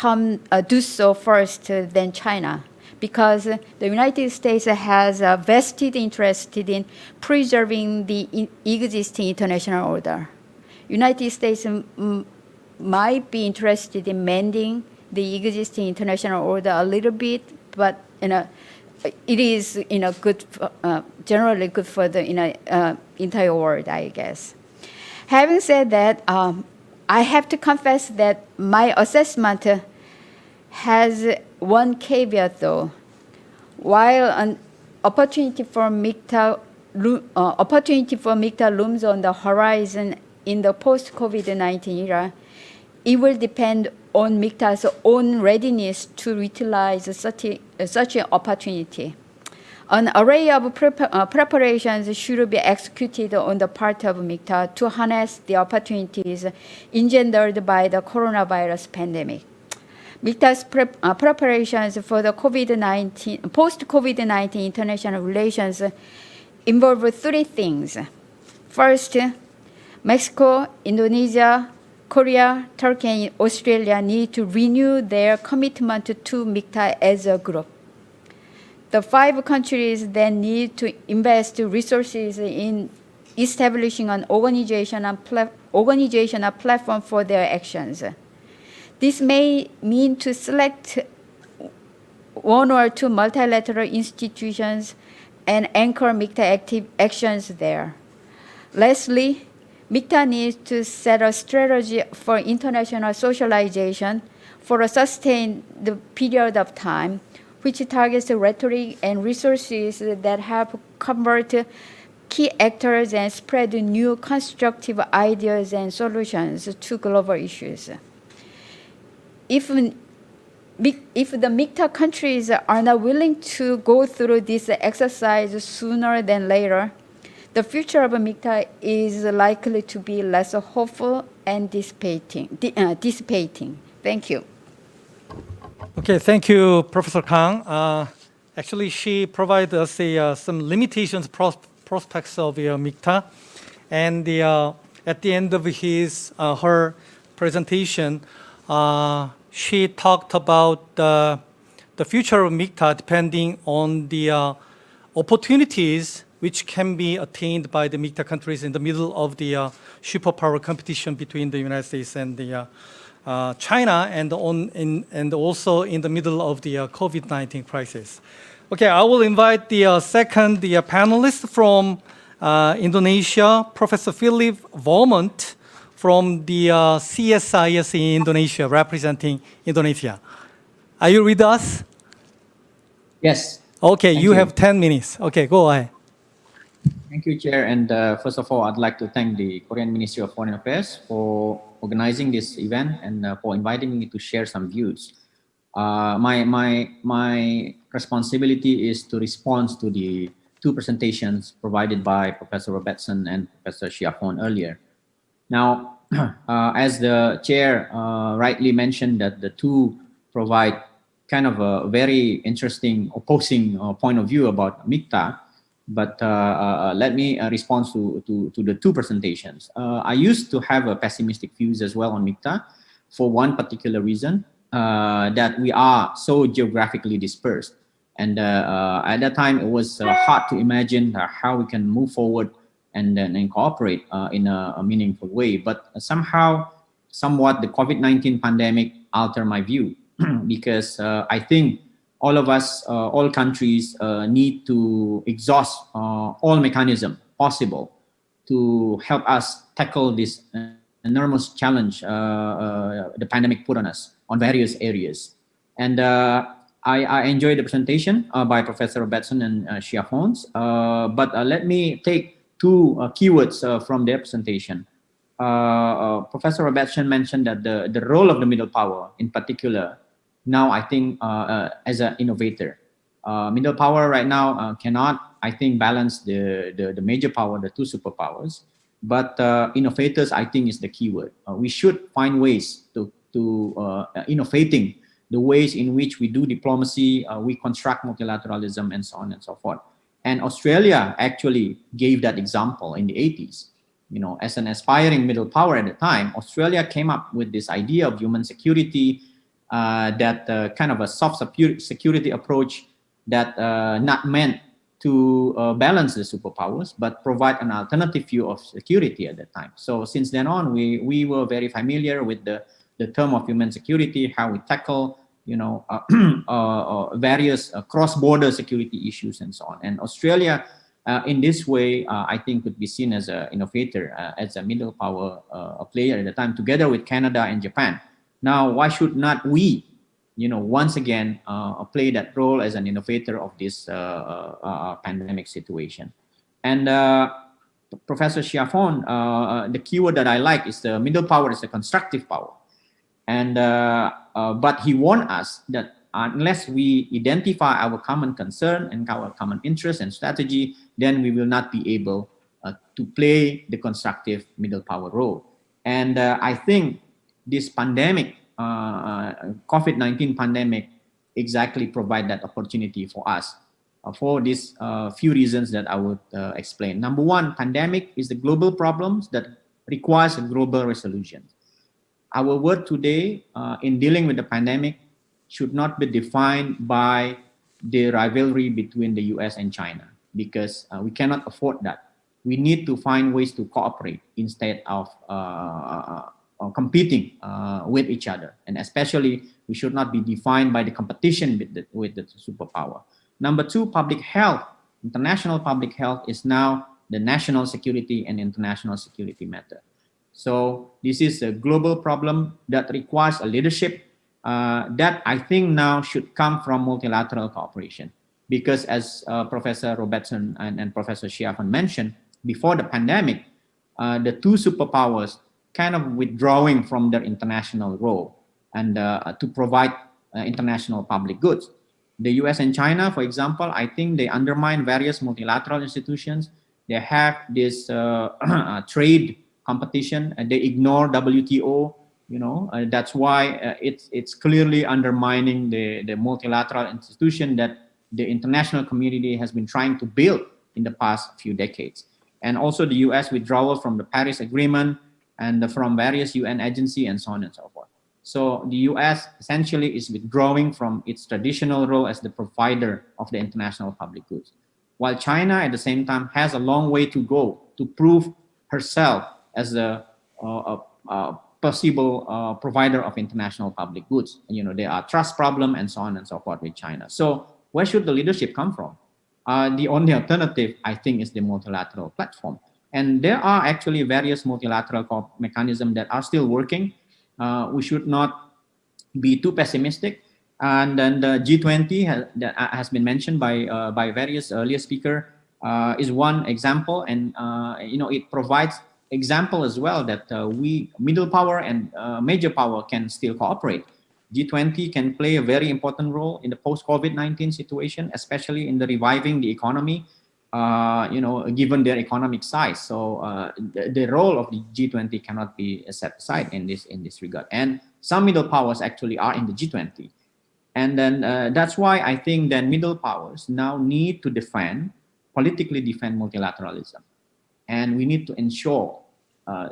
do so first than China, because the United States has a vested interest in preserving the existing international order. United States might be interested in mending the existing international order a little bit, but it is good, generally good for the entire world, I guess. Having said that, I have to confess that my assessment has one caveat, though. While an opportunity for MIKTA looms on the horizon in the post-COVID-19 era, it will depend on MIKTA's own readiness to utilize such an opportunity. An array of preparations should be executed on the part of MIKTA to harness the opportunities engendered by the coronavirus pandemic. MIKTA's preparations for the post-COVID-19 international relations involve three things. First, Mexico, Indonesia, Korea, Turkey, and Australia need to renew their commitment to MIKTA as a group. The 5 countries then need to invest resources in establishing an organizational platform for their actions. This may mean to select 1 or 2 multilateral institutions and anchor MIKTA actions there. Lastly, MIKTA needs to set a strategy for international socialization for a sustained period of time, which targets rhetoric and resources that help convert key actors and spread new constructive ideas and solutions to global issues. If the MIKTA countries are not willing to go through this exercise sooner than later, the future of MIKTA is likely to be less hopeful and dissipating. Thank you. Okay, thank you, Professor Kang. Actually, she provided us some limitations, prospects of MIKTA, and at the end of her presentation, she talked about the future of MIKTA depending on the opportunities which can be attained by the MIKTA countries in the middle of the superpower competition between the United States and the China, and also in the middle of the COVID-19 crisis. Okay, I will invite the second panelist from Indonesia, Professor Philip Vermonte from the CSIS in Indonesia, representing Indonesia. Are you with us? Yes. Okay, Thank you have 10 minutes. Okay, go ahead. Thank you, Chair. And first of all, I'd like to thank the Korean Ministry of Foreign Affairs for organizing this event and for inviting me to share some views. My responsibility is to respond to the 2 presentations provided by Professor Robertson and Professor Schiavon earlier. Now, as the Chair rightly mentioned, that the 2 provide kind of a very interesting opposing point of view about MIKTA. But let me respond to the 2 presentations. I used to have a pessimistic views as well on MIKTA for one particular reason, that we are so geographically dispersed. And at that time, it was hard to imagine how we can move forward and cooperate in a meaningful way. But somewhat, the COVID-19 pandemic altered my view because I think all of us, all countries need to exhaust all mechanisms possible to help us tackle this enormous challenge the pandemic put on us on various areas. And I enjoyed the presentation by Professor Robertson and Schiavon, but let me take 2 keywords from their presentation. Professor Robertson mentioned that the role of the middle power in particular, now I think as an innovator. Middle power right now cannot, I think, balance the major power, the 2 superpowers. But innovators, I think, is the keyword. We should find ways to innovating the ways in which we do diplomacy, we construct multilateralism, and so on and so forth. And Australia actually gave that example in the 80s. You know, as an aspiring middle power at the time, Australia came up with this idea of human security, that kind of a soft security approach that not meant to balance the superpowers, but provide an alternative view of security at that time. So since then on, we were very familiar with the term of human security, how we tackle, you know, various cross-border security issues and so on. And Australia, in this way, I think could be seen as an innovator, as a middle power player at the time, together with Canada and Japan. Now, why should not we, you know, once again play that role as an innovator of this pandemic situation? And Professor Schiavon, the keyword that I like is the middle power is a constructive power. And but he warned us that unless we identify our common concern and our common interest and strategy, then we will not be able to play the constructive middle power role. And I think this pandemic, COVID-19 pandemic, exactly provide that opportunity for us for these few reasons that I would explain. Number one, pandemic is the global problems that requires a global resolution. Our work today in dealing with the pandemic should not be defined by the rivalry between the US and China, because we cannot afford that. We need to find ways to cooperate instead of competing with each other. And especially, we should not be defined by the competition with the superpower. Number two, public health. International public health is now the national security and international security matter. So this is a global problem that requires a leadership that I think now should come from multilateral cooperation. Because as Professor Robertson and Professor Schiavon mentioned, before the pandemic, the two superpowers kind of withdrawing from their international role and to provide international public goods. The US and China, for example, I think they undermine various multilateral institutions. They have this trade competition and they ignore WTO. That's why it's clearly undermining the multilateral institution that the international community has been trying to build in the past few decades. And also the US withdrawal from the Paris Agreement and from various UN agencies and so on and so forth. So the US essentially is withdrawing from its traditional role as the provider of the international public goods, while China at the same time has a long way to go to prove herself as a possible provider of international public goods. There are trust problem and so on and so forth with China. So where should the leadership come from? The only alternative, I think, is the multilateral platform. And there are actually various multilateral mechanisms that are still working. We should not be too pessimistic. And then the G20 that has been mentioned by various earlier speakers is one example. And it provides example as well that we middle power and major power can still cooperate. G20 can play a very important role in the post-COVID-19 situation, especially in the reviving the economy, given their economic size. So the role of the G20 cannot be set aside in this regard. And some middle powers actually are in the G20. And then that's why I think that middle powers now need to politically defend multilateralism. And we need to ensure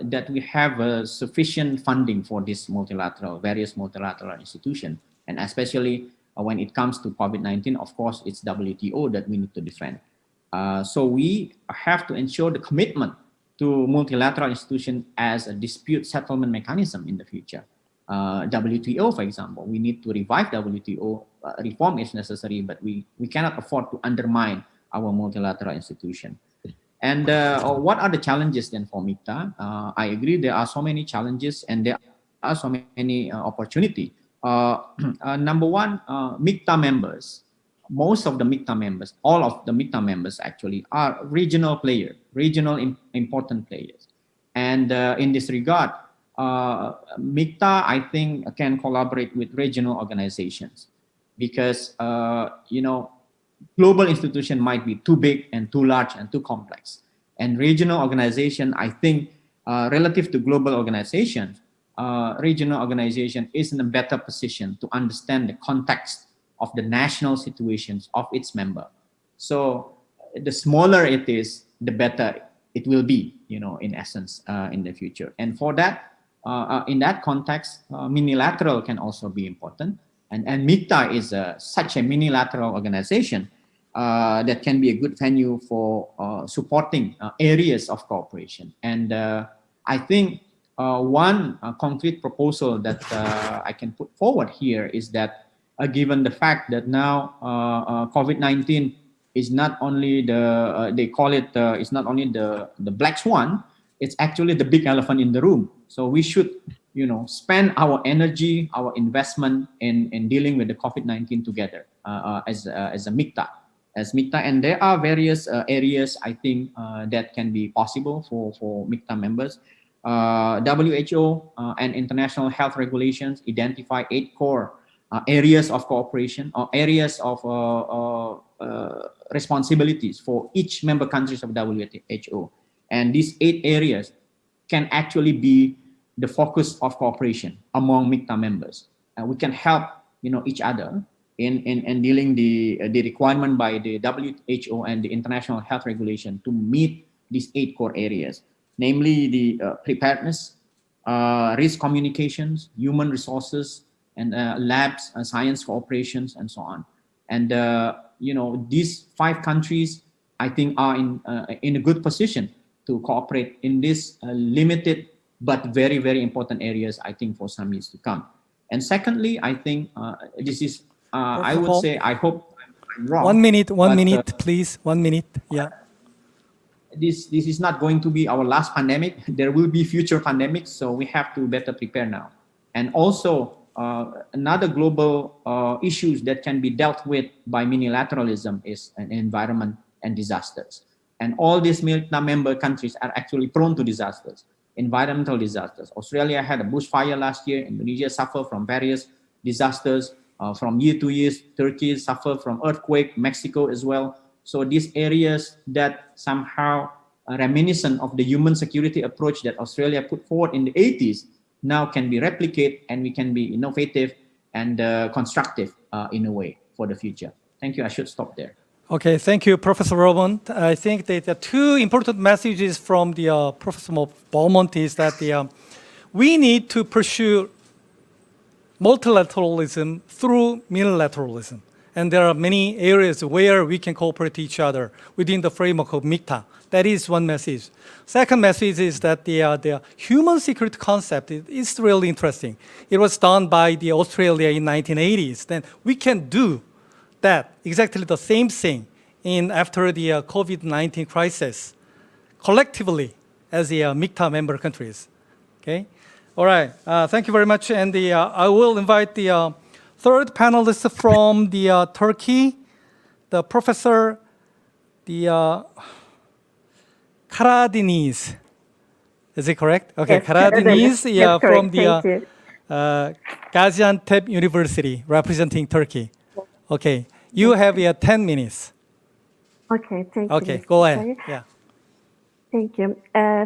that we have sufficient funding for this various multilateral institutions. And especially when it comes to COVID-19, of course, it's WTO that we need to defend. So we have to ensure the commitment to multilateral institutions as a dispute settlement mechanism in the future. WTO, for example, we need to revive WTO. Reform is necessary, but we cannot afford to undermine our multilateral institution. And what are the challenges then for MIKTA? I agree there are so many challenges and there are so many opportunities. Number one, MIKTA members, most of the MIKTA members, all of the MIKTA members actually are regional players, important players. And in this regard, MIKTA, I think, can collaborate with regional organizations because, global institution might be too big and too large and too complex. And regional organization, I think, relative to global organizations, regional organization is in a better position to understand the context of the national situations of its member. So the smaller it is, the better it will be, in essence, in the future. And for that, in that context, minilateral can also be important. And MIKTA is such a minilateral organization that can be a good venue for supporting areas of cooperation. And I think one concrete proposal that I can put forward here is that given the fact that now COVID-19 is not only they call it, it's not only the black swan, it's actually the big elephant in the room. So we should spend our energy, our investment in dealing with the COVID-19 together as a MIKTA. And there are various areas I think that can be possible for MIKTA members. WHO and international health regulations identify 8 core areas of cooperation or areas of responsibilities for each member countries of WHO. And these 8 areas can actually be the focus of cooperation among MIKTA members. We can help each other in dealing the requirement by the WHO and the international health regulation to meet these 8 core areas, namely the preparedness, risk communications, human resources, and labs, science cooperations, and so on. And these 5 countries, I think, are in a good position to cooperate in this limited but very, very important areas, I think, for some years to come. And secondly, I think this is, I would say, I hope I'm wrong. 1 minute, please. 1 minute, yeah. This is not going to be our last pandemic. There will be future pandemics, so we have to better prepare now. And also, another global issues that can be dealt with by multilateralism is an environment and disasters. And all these MIKTA member countries are actually prone to disasters, environmental disasters. Australia had a bushfire last year. Indonesia suffered from various disasters. From year to year, Turkey suffered from earthquake, Mexico as well. So these areas that somehow are reminiscent of the human security approach that Australia put forward in the 80s now can be replicated, and we can be innovative and constructive in a way for the future. Thank you. I should stop there. Okay, thank you, Professor Vermonte. I think that the 2 important messages from the Professor Vermonte is that we need to pursue multilateralism through unilateralism. And there are many areas where we can cooperate each other within the framework of MIKTA. That is one message. Second message is that the human security concept is really interesting. It was done by the Australia in 1980s. Then we can do that, exactly the same thing after the COVID-19 crisis, collectively as the MIKTA member countries. Okay? All right, thank you very much. And I will invite the 3rd panelist from the Turkey, the Professor Karadeniz. Is it correct? Okay, yes, Karadeniz from the Gaziantep University, representing Turkey. Okay, you have 10 minutes. Okay, thank you. Okay, go ahead. Yeah. Thank you.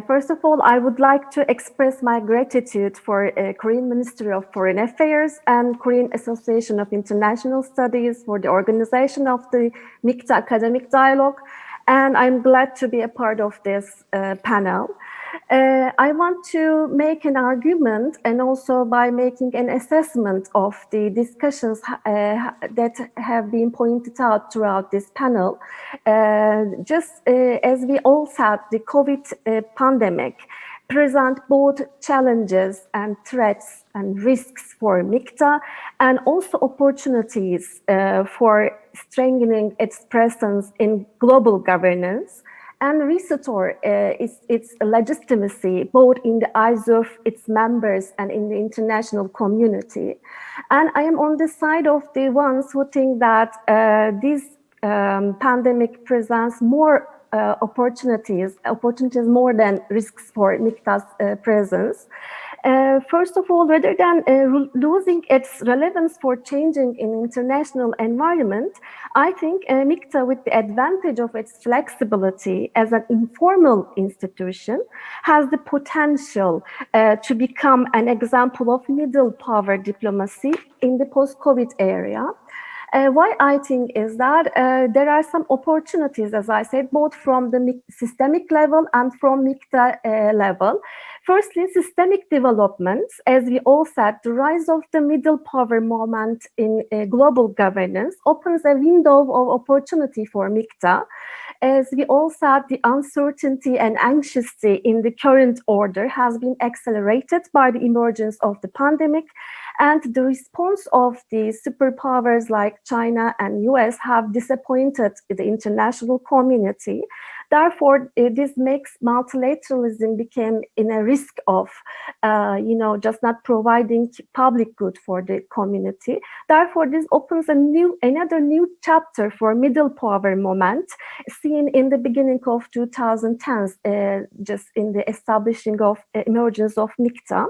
First of all, I would like to express my gratitude for Korean Ministry of Foreign Affairs and Korean Association of International Studies for the organization of the MIKTA Academic Dialogue, and I'm glad to be a part of this panel. I want to make an argument, and also by making an assessment of the discussions that have been pointed out throughout this panel. Just as we all said, the COVID pandemic present both challenges and threats and risks for MIKTA, and also opportunities for strengthening its presence in global governance and restore its legitimacy both in the eyes of its members and in the international community. And I am on the side of the ones who think that this pandemic presents more opportunities more than risks for MIKTA's presence. First of all, rather than losing its relevance for changing in international environment, I think MIKTA, with the advantage of its flexibility as an informal institution, has the potential to become an example of middle power diplomacy in the post-COVID era. Why I think is that there are some opportunities, as I said, both from the systemic level and from MIKTA level. Firstly, systemic developments, as we all said, the rise of the middle power moment in global governance opens a window of opportunity for MIKTA. As we all said, the uncertainty and anxiety in the current order has been accelerated by the emergence of the pandemic, and the response of the superpowers like China and US have disappointed the international community. Therefore, this makes multilateralism become in a risk of, just not providing public good for the community. Therefore, this opens another new chapter for middle power moment, seen in the beginning of 2010s, just in the establishing of emergence of MIKTA.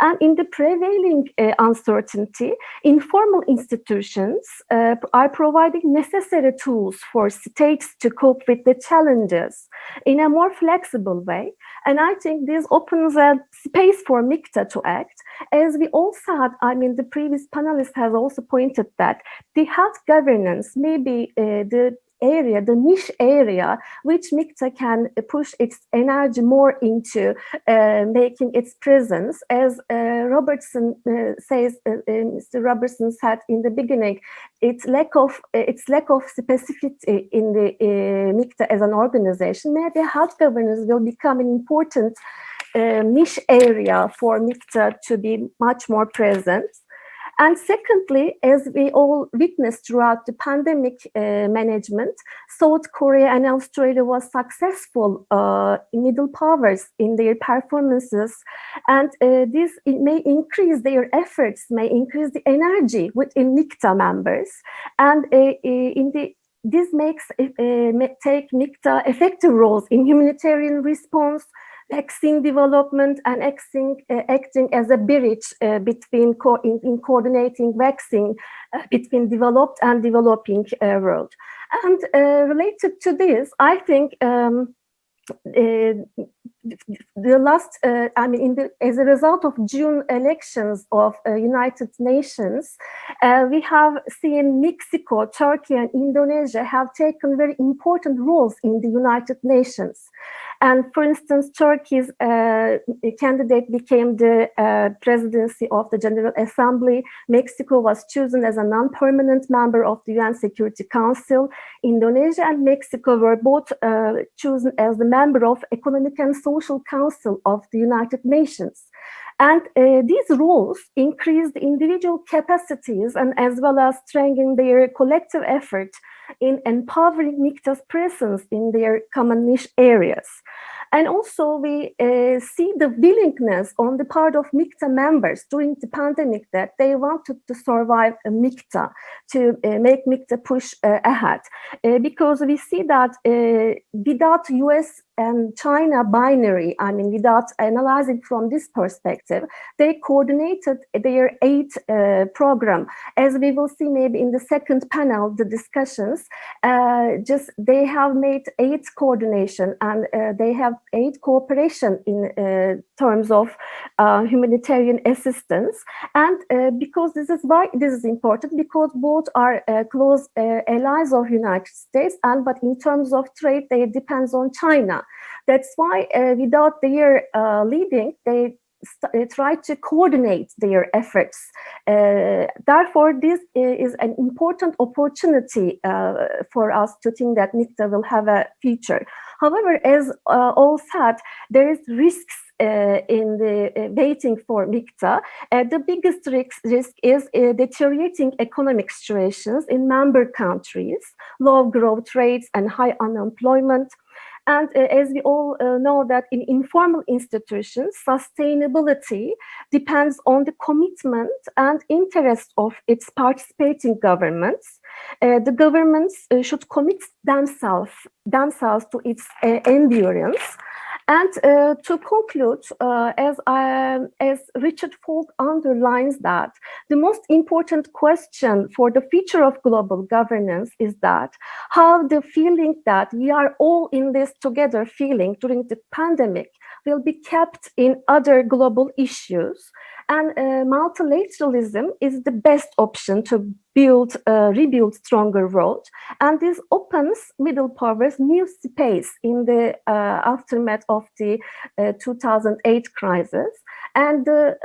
And in the prevailing uncertainty, informal institutions are providing necessary tools for states to cope with the challenges in a more flexible way. And I think this opens a space for MIKTA to act. As we all said, I mean, the previous panelist has also pointed that the health governance may be the niche area, which MIKTA can push its energy more into making its presence. As Robertson says, Mr. Robertson said in the beginning, its lack of specificity in the MIKTA as an organization, maybe health governance will become an important niche area for MIKTA to be much more present. And secondly, as we all witnessed throughout the pandemic management, South Korea and Australia was successful middle powers in their performances, and this may increase their efforts, may increase the energy within MIKTA members, and this makes take MIKTA effective roles in humanitarian response, vaccine development, and acting as a bridge between in coordinating vaccine between developed and developing world. And related to this, I think the last, as a result of June elections of United Nations, we have seen Mexico, Turkey, and Indonesia have taken very important roles in the United Nations. And for instance, Turkey's candidate became the presidency of the General Assembly. Mexico was chosen as a non-permanent member of the UN Security Council. Indonesia and Mexico were both chosen as the member of Economic and Social Council of the United Nations. And these roles increased individual capacities and as well as strengthen their collective effort in empowering MIKTA's presence in their common niche areas. And also we see the willingness on the part of MIKTA members during the pandemic that they wanted to survive MIKTA, to make MIKTA push ahead. Because we see that without US and China binary, without analyzing from this perspective, they coordinated their aid program. As we will see maybe in the second panel, the discussions, they have made aid coordination and they have aid cooperation in terms of humanitarian assistance. And because this is why this is important, because both are close allies of United States, but in terms of trade, they depends on China. That's why without their leading, they try to coordinate their efforts. Therefore, this is an important opportunity for us to think that MIKTA will have a future. However, as all said, there is risks in the waiting for MIKTA. The biggest risk is deteriorating economic situations in member countries, low growth rates and high unemployment. And as we all know that in informal institutions, sustainability depends on the commitment and interest of its participating governments. The governments should commit themselves to its endurance. And to conclude, as Richard Falk underlines that, the most important question for the future of global governance is that how the feeling that we are all in this together feeling during the pandemic will be kept in other global issues. And multilateralism is the best option to rebuild stronger world. And this opens middle powers new space in the aftermath of the 2008 crisis. And the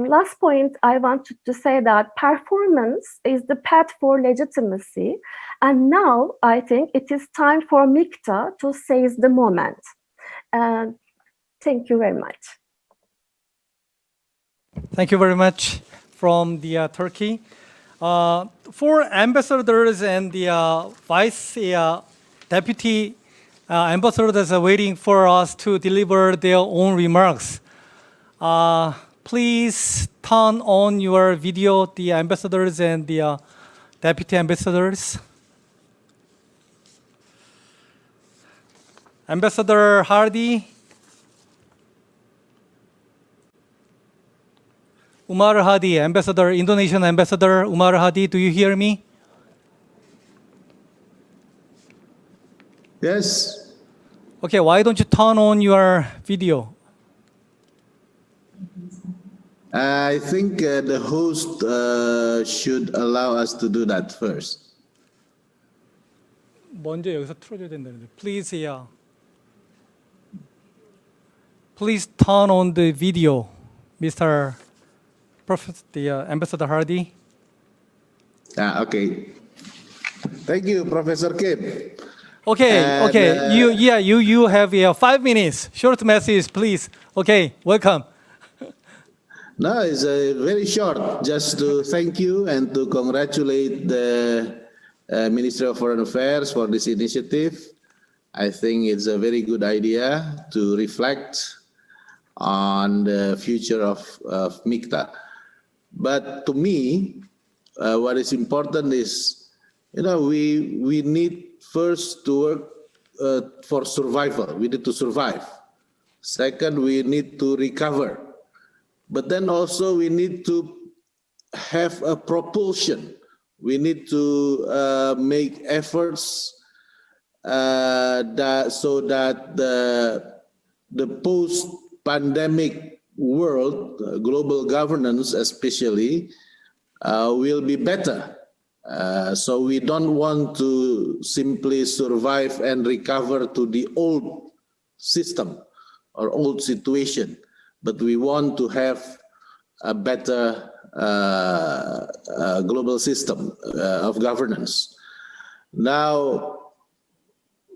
last point I wanted to say that performance is the path for legitimacy. And now I think it is time for MIKTA to seize the moment. Thank you very much. Thank you very much from the Turkey. For ambassadors and the vice deputy ambassadors are waiting for us to deliver their own remarks. Please turn on your video, the ambassadors and the deputy ambassadors. Ambassador Hardy, Umar Hadi, Ambassador, Indonesian Ambassador Umar Hadi, do you hear me? Yes. Okay, why don't you turn on your video? I think the host should allow us to do that first. 먼저 여기서 틀어줘야 된다는데. Please, yeah. Please turn on the video, Mr. Professor, the Ambassador Hardy. Okay. Thank you, Professor Kim. Okay, And, okay. You have 5 minutes. Short message, please. Okay, welcome. No, it's very short. Just to thank you and to congratulate the Ministry of Foreign Affairs for this initiative. I think it's a very good idea to reflect on the future of MIKTA. But to me, what is important is, we need first to work for survival. We need to survive. Second, we need to recover. But then also we need to have a propulsion. We need to make efforts so that the post-pandemic world, global governance especially, will be better. So we don't want to simply survive and recover to the old system or old situation, but we want to have a better global system of governance. Now,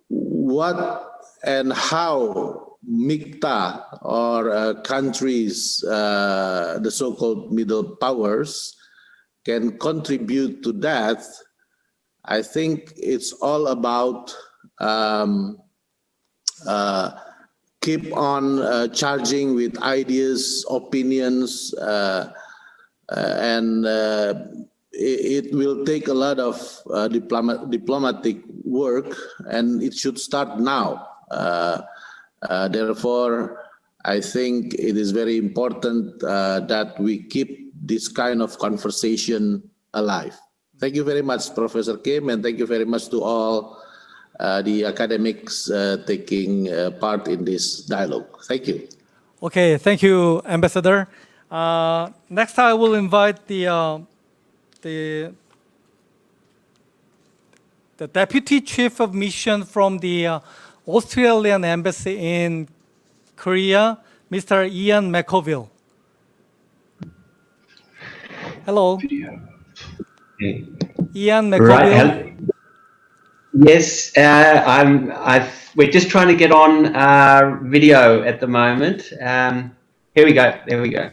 what and how MIKTA or countries, the so-called middle powers, can contribute to that, I think it's all about keep on charging with ideas, opinions, and it will take a lot of diplomatic work, and it should start now. Therefore, I think it is very important that we keep this kind of conversation alive. Thank you very much, Professor Kim, and thank you very much to all the academics taking part in this dialogue. Thank you. Okay, thank you, Ambassador. Next, I will invite the Deputy Chief of Mission from the Australian Embassy in Korea, Mr. Ian Mccovel. Hello. Ian Mccovel. Right. Yes, we're just trying to get on video at the moment. Here we go. There we go.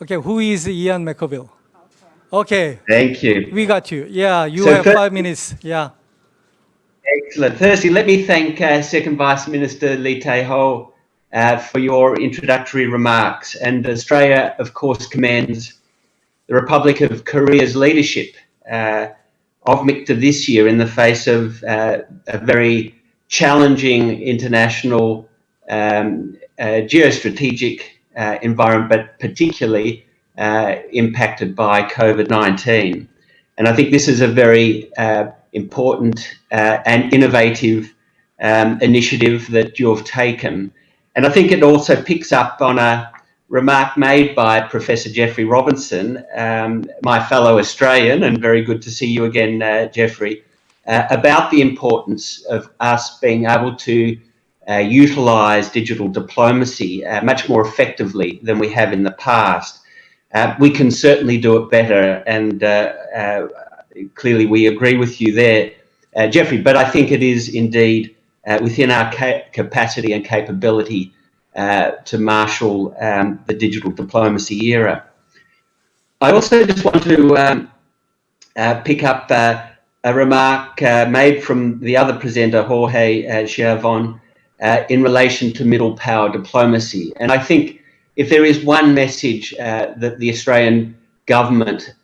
Okay, who is Ian Mccovel? Okay. Thank you. We got you. Yeah, you So have 5 minutes. Yeah. Excellent. Firstly, let me thank Second Vice Minister Lee Tae-ho for your introductory remarks. And Australia, of course, commends the Republic of Korea's leadership of MIKTA this year in the face of a very challenging international geostrategic environment, but particularly impacted by COVID-19. And I think this is a very important and innovative initiative that you've taken. And I think it also picks up on a remark made by Professor Jeffrey Robertson, my fellow Australian, and very good to see you again, Jeffrey, about the importance of us being able to utilise digital diplomacy much more effectively than we have in the past. We can certainly do it better, and clearly we agree with you there, Jeffrey, but I think it is indeed within our capacity and capability to marshal the digital diplomacy era. I also just want to pick up a remark made from the other presenter, Jorge Schiavon, in relation to middle power diplomacy. And I think if there is one message that the Australian government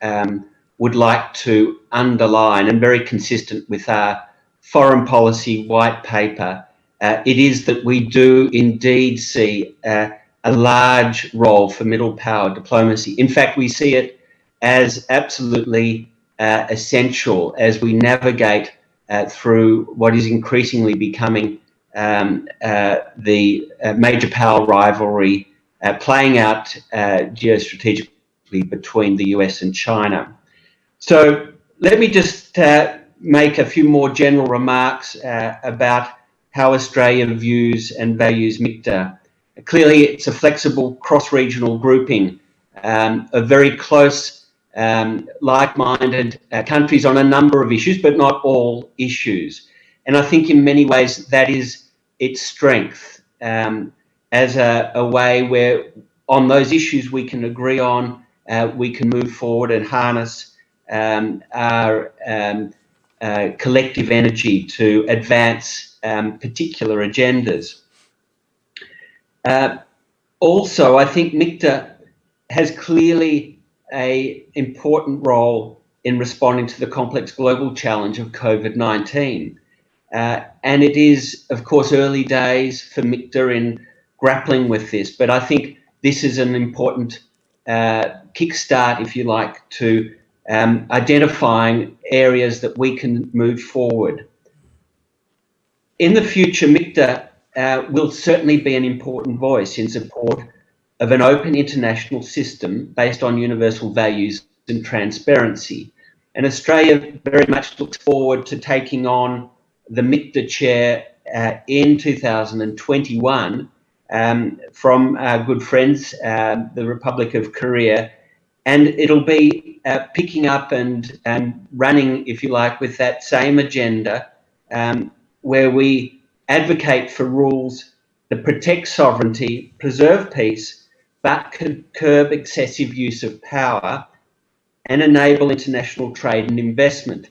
would like to underline, and very consistent with our foreign policy white paper, it is that we do indeed see a large role for middle power diplomacy. In fact, we see it as absolutely essential as we navigate through what is increasingly becoming the major power rivalry playing out geostrategically between the US and China. So let me just make a few more general remarks about how Australia views and values MIKTA. Clearly, it's a flexible cross-regional grouping of very close, like-minded countries on a number of issues, but not all issues. And I think in many ways that is its strength as a way where on those issues we can agree on, we can move forward and harness our collective energy to advance particular agendas. Also, I think MIKTA has clearly an important role in responding to the complex global challenge of COVID-19. And it is, of course, early days for MIKTA in grappling with this, but I think this is an important kickstart, if you like, to identifying areas that we can move forward. In the future, MIKTA will certainly be an important voice in support of an open international system based on universal values and transparency. And Australia very much looks forward to taking on the MIKTA chair in 2021 from our good friends, the Republic of Korea. And it'll be picking up and running, if you like, with that same agenda where we advocate for rules that protect sovereignty, preserve peace, but can curb excessive use of power and enable international trade and investment.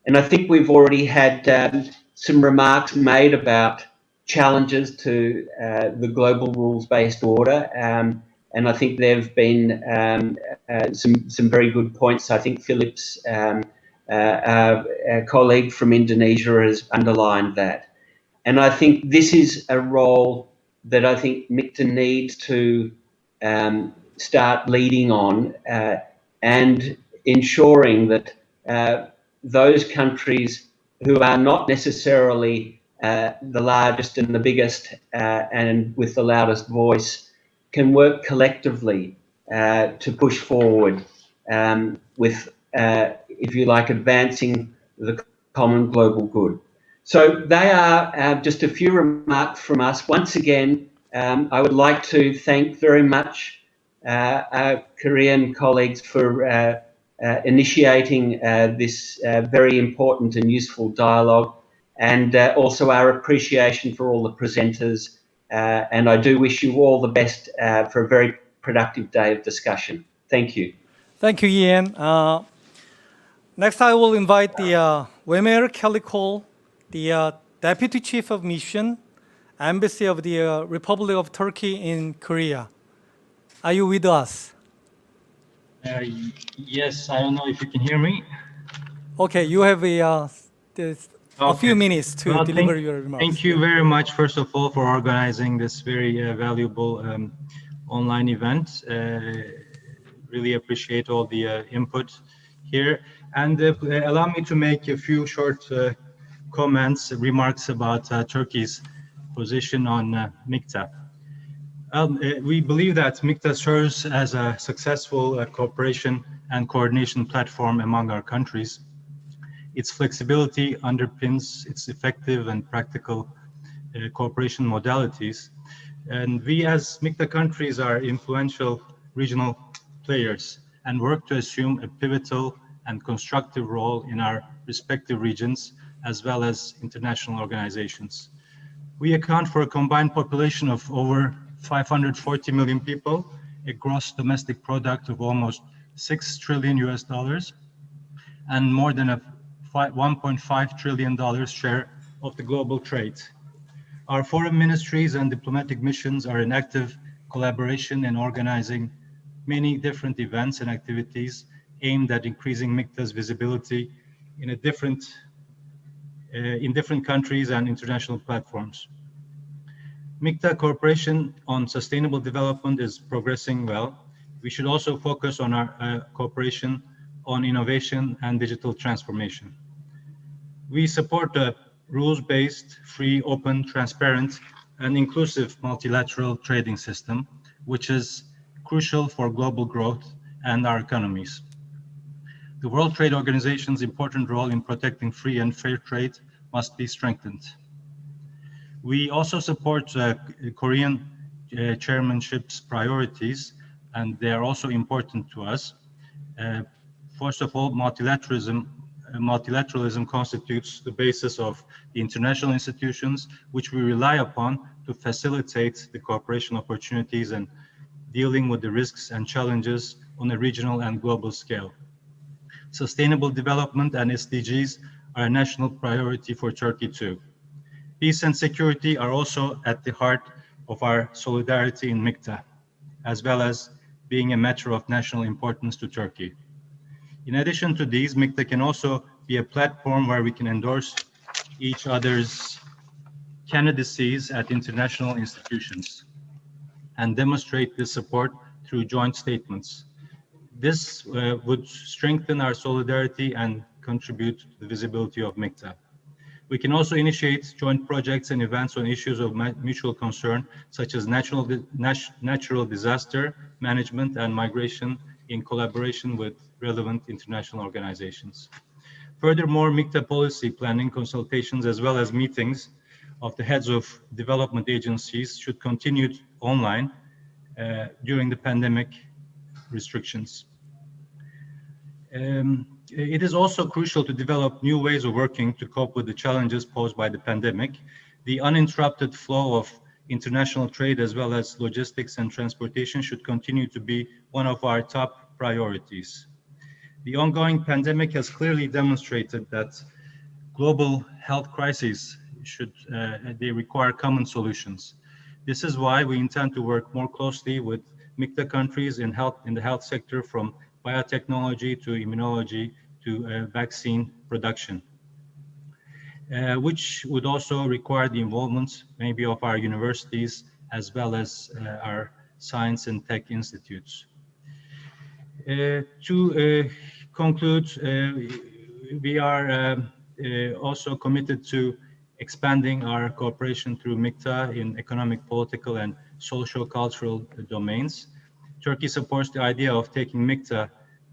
And I think we've already had some remarks made about challenges to the global rules-based order. And I think there have been some very good points. I think Philip's our colleague from Indonesia has underlined that. And I think this is a role that I think MIKTA needs to start leading on and ensuring that those countries who are not necessarily the largest and the biggest and with the loudest voice can work collectively to push forward with, if you like, advancing the common global good. So they are just a few remarks from us. Once again, I would like to thank very much our Korean colleagues for initiating this very important and useful dialogue, and also our appreciation for all the presenters. And I do wish you all the best for a very productive day of discussion. Thank you. Thank you, Ian. Next, I will invite the Wemer Kelly-Cole, the Deputy Chief of Mission, Embassy of the Republic of Turkey in Korea. Are you with us? Yes, I don't know if you can hear me. Okay, you have a few minutes to deliver your remarks. Thank you very much, first of all, for organizing this very valuable online event. Really appreciate all the input here. And allow me to make a few short comments, remarks about Turkey's position on MIKTA. We believe that MIKTA serves as a successful cooperation and coordination platform among our countries. Its flexibility underpins its effective and practical cooperation modalities. And we as MIKTA countries are influential regional players and work to assume a pivotal and constructive role in our respective regions as well as international organizations. We account for a combined population of over 540 million people, a gross domestic product of almost $6 trillion US, and more than a $1.5 trillion share of the global trade. Our foreign ministries and diplomatic missions are in active collaboration in organizing many different events and activities aimed at increasing MIKTA's visibility in different countries and international platforms. MIKTA cooperation on sustainable development is progressing well. We should also focus on our cooperation on innovation and digital transformation. We support a rules-based, free, open, transparent, and inclusive multilateral trading system, which is crucial for global growth and our economies. The World Trade Organization's important role in protecting free and fair trade must be strengthened. We also support Korean chairmanship's priorities, and they are also important to us. First of all, multilateralism constitutes the basis of the international institutions, which we rely upon to facilitate the cooperation opportunities and dealing with the risks and challenges on a regional and global scale. Sustainable development and SDGs are a national priority for Turkey too. Peace and security are also at the heart of our solidarity in MIKTA, as well as being a matter of national importance to Turkey. In addition to these, MIKTA can also be a platform where we can endorse each other's candidacies at international institutions and demonstrate this support through joint statements. This would strengthen our solidarity and contribute to the visibility of MIKTA. We can also initiate joint projects and events on issues of mutual concern, such as natural disaster management and migration in collaboration with relevant international organizations. Furthermore, MIKTA policy planning consultations as well as meetings of the heads of development agencies should continue online during the pandemic restrictions. It is also crucial to develop new ways of working to cope with the challenges posed by the pandemic. The uninterrupted flow of international trade as well as logistics and transportation should continue to be one of our top priorities. The ongoing pandemic has clearly demonstrated that global health crises they require common solutions. This is why we intend to work more closely with MIKTA countries in the health sector, from biotechnology to immunology to vaccine production, which would also require the involvement maybe of our universities as well as our science and tech institutes. To conclude, we are also committed to expanding our cooperation through MIKTA in economic, political, and socio-cultural domains. Turkey supports the idea of taking MIKTA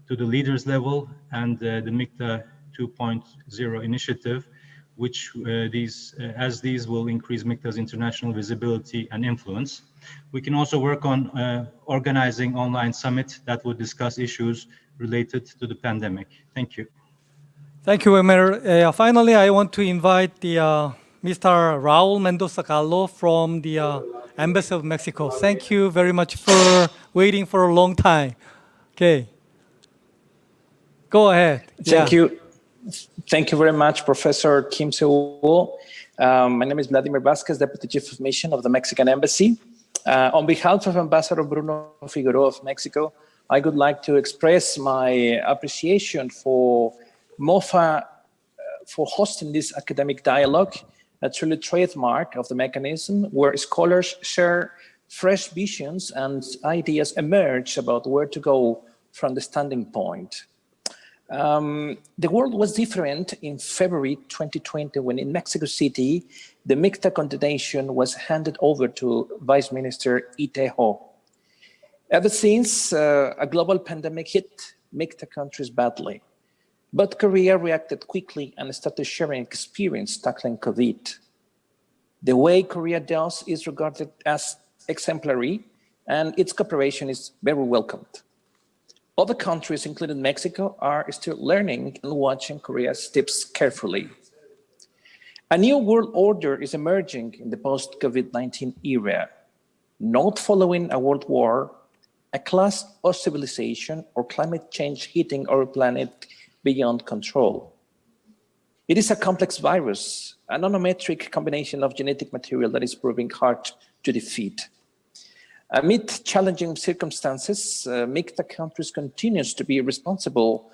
to the leaders level and the MIKTA 2.0 initiative, which these will increase MIKTA's international visibility and influence. We can also work on organizing online summit that would discuss issues related to the pandemic. Thank you. Thank you, Mayor. Finally, I want to invite the Mr. Raul Mendoza Gallo from the Embassy of Mexico. Thank you very much for waiting for a long time. Okay. Go ahead. Thank you. Thank you very much, Professor Kim Seok-woo. My name is Vladimir Vasquez, Deputy Chief of Mission of the Mexican Embassy. On behalf of Ambassador Bruno Figueroa of Mexico, I would like to express my appreciation for MOFA for hosting this academic dialogue, a truly trademark of the mechanism where scholars share fresh visions and ideas emerge about where to go from the standing point. The world was different in February 2020 when in Mexico City, the MIKTA coordination was handed over to Vice Minister Iteho. Ever since, a global pandemic hit MIKTA countries badly. But Korea reacted quickly and started sharing experience tackling COVID. The way Korea does is regarded as exemplary, and its cooperation is very welcomed. Other countries, including Mexico, are still learning and watching Korea's steps carefully. A new world order is emerging in the post-COVID-19 era, not following a world war, a clash of civilization, or climate change hitting our planet beyond control. It is a complex virus, a nanometric combination of genetic material that is proving hard to defeat. Amid challenging circumstances, MIKTA countries continues to be responsible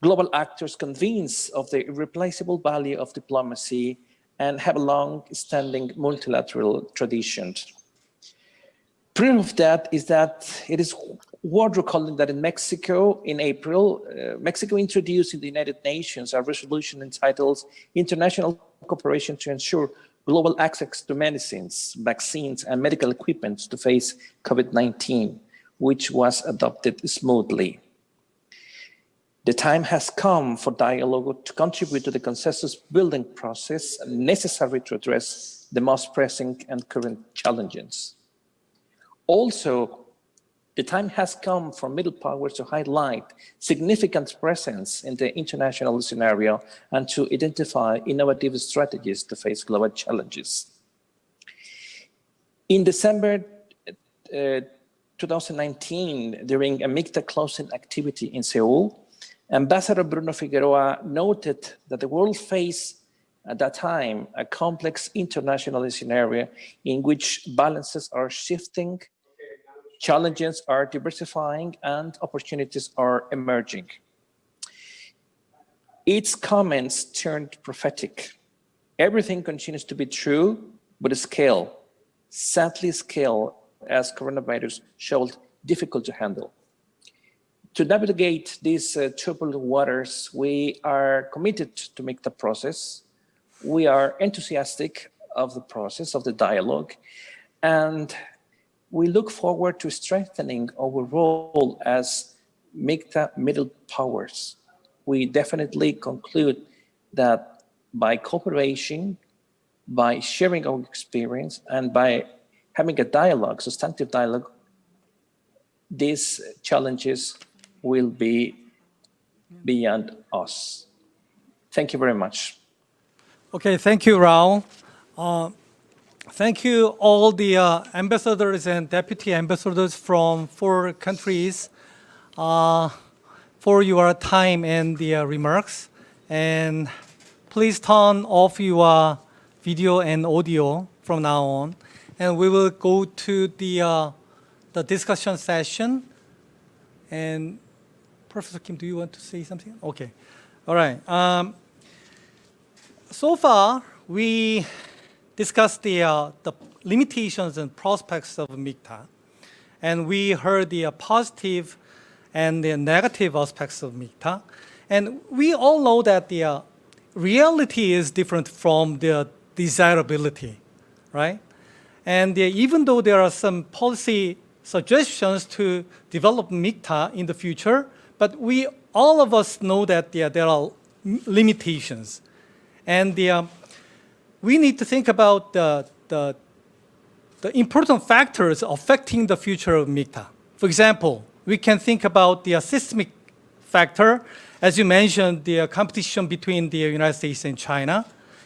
global actors convinced of the irreplaceable value of diplomacy and have long-standing multilateral traditions. Proof of that is that it is worth recalling that in Mexico, in April, Mexico introduced in the United Nations a resolution entitled International Cooperation to Ensure Global Access to Medicines, Vaccines, and Medical Equipment to face COVID-19, which was adopted smoothly. The time has come for dialogue to contribute to the consensus building process necessary to address the most pressing and current challenges. Also, the time has come for middle powers to highlight significant presence in the international scenario and to identify innovative strategies to face global challenges. In December 2019, during a MIKTA closing activity in Seoul, Ambassador Bruno Figueroa noted that the world faced at that time a complex international scenario in which balances are shifting, challenges are diversifying, and opportunities are emerging. Its comments turned prophetic. Everything continues to be true, but scale, sadly scale, as coronavirus showed difficult to handle. To navigate these turbulent waters, we are committed to make the process. We are enthusiastic of the process, of the dialogue, and we look forward to strengthening our role as MIKTA middle powers. We definitely conclude that by cooperation, by sharing our experience, and by having a dialogue, substantive dialogue, these challenges will be beyond us. Thank you very much. Okay, thank you, Raul. Thank you all the ambassadors and deputy ambassadors from 4 countries for your time and the remarks. And please turn off your video and audio from now on. And we will go to the discussion session. And Professor Kim, do you want to say something? Okay. All right. So far, we discussed the limitations and prospects of MIKTA. And we heard the positive and the negative aspects of MIKTA. And we all know that the reality is different from the desirability, right? And even though there are some policy suggestions to develop MIKTA in the future, but all of us know that there are limitations. And we need to think about the important factors affecting the future of MIKTA. For example, we can think about the systemic factor, as you mentioned, the competition between the United States and China,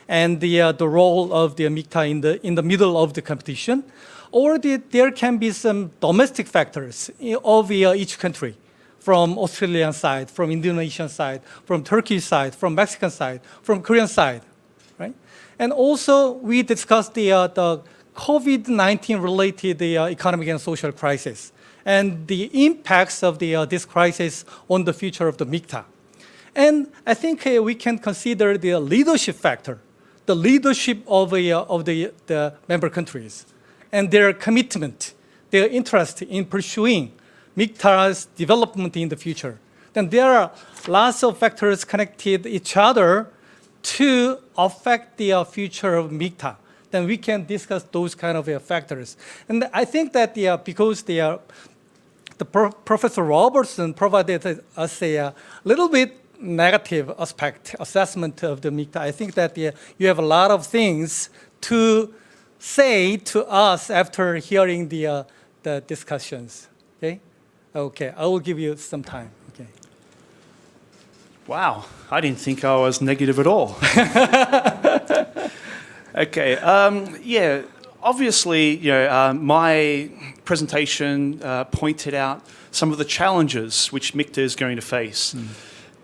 and the role of the MIKTA in the middle of the competition. Or there can be some domestic factors of each country, from Australian side, from Indonesian side, from Turkish side, from Mexican side, from Korean side, right? And also we discussed the COVID-19 related economic and social crisis and the impacts of this crisis on the future of the MIKTA. And I think we can consider the leadership factor, the leadership of the member countries and their commitment, their interest in pursuing MIKTA's development in the future. Then there are lots of factors connected each other to affect the future of MIKTA. Then we can discuss those kind of factors. And I think that because Professor Robertson provided us a little bit negative aspect assessment of the MIKTA, I think that you have a lot of things to say to us after hearing the discussions. Okay? Okay, I will give you some time. Okay. Wow, I didn't think I was negative at all. Okay, yeah, obviously, my presentation pointed out some of the challenges which MIKTA is going to face.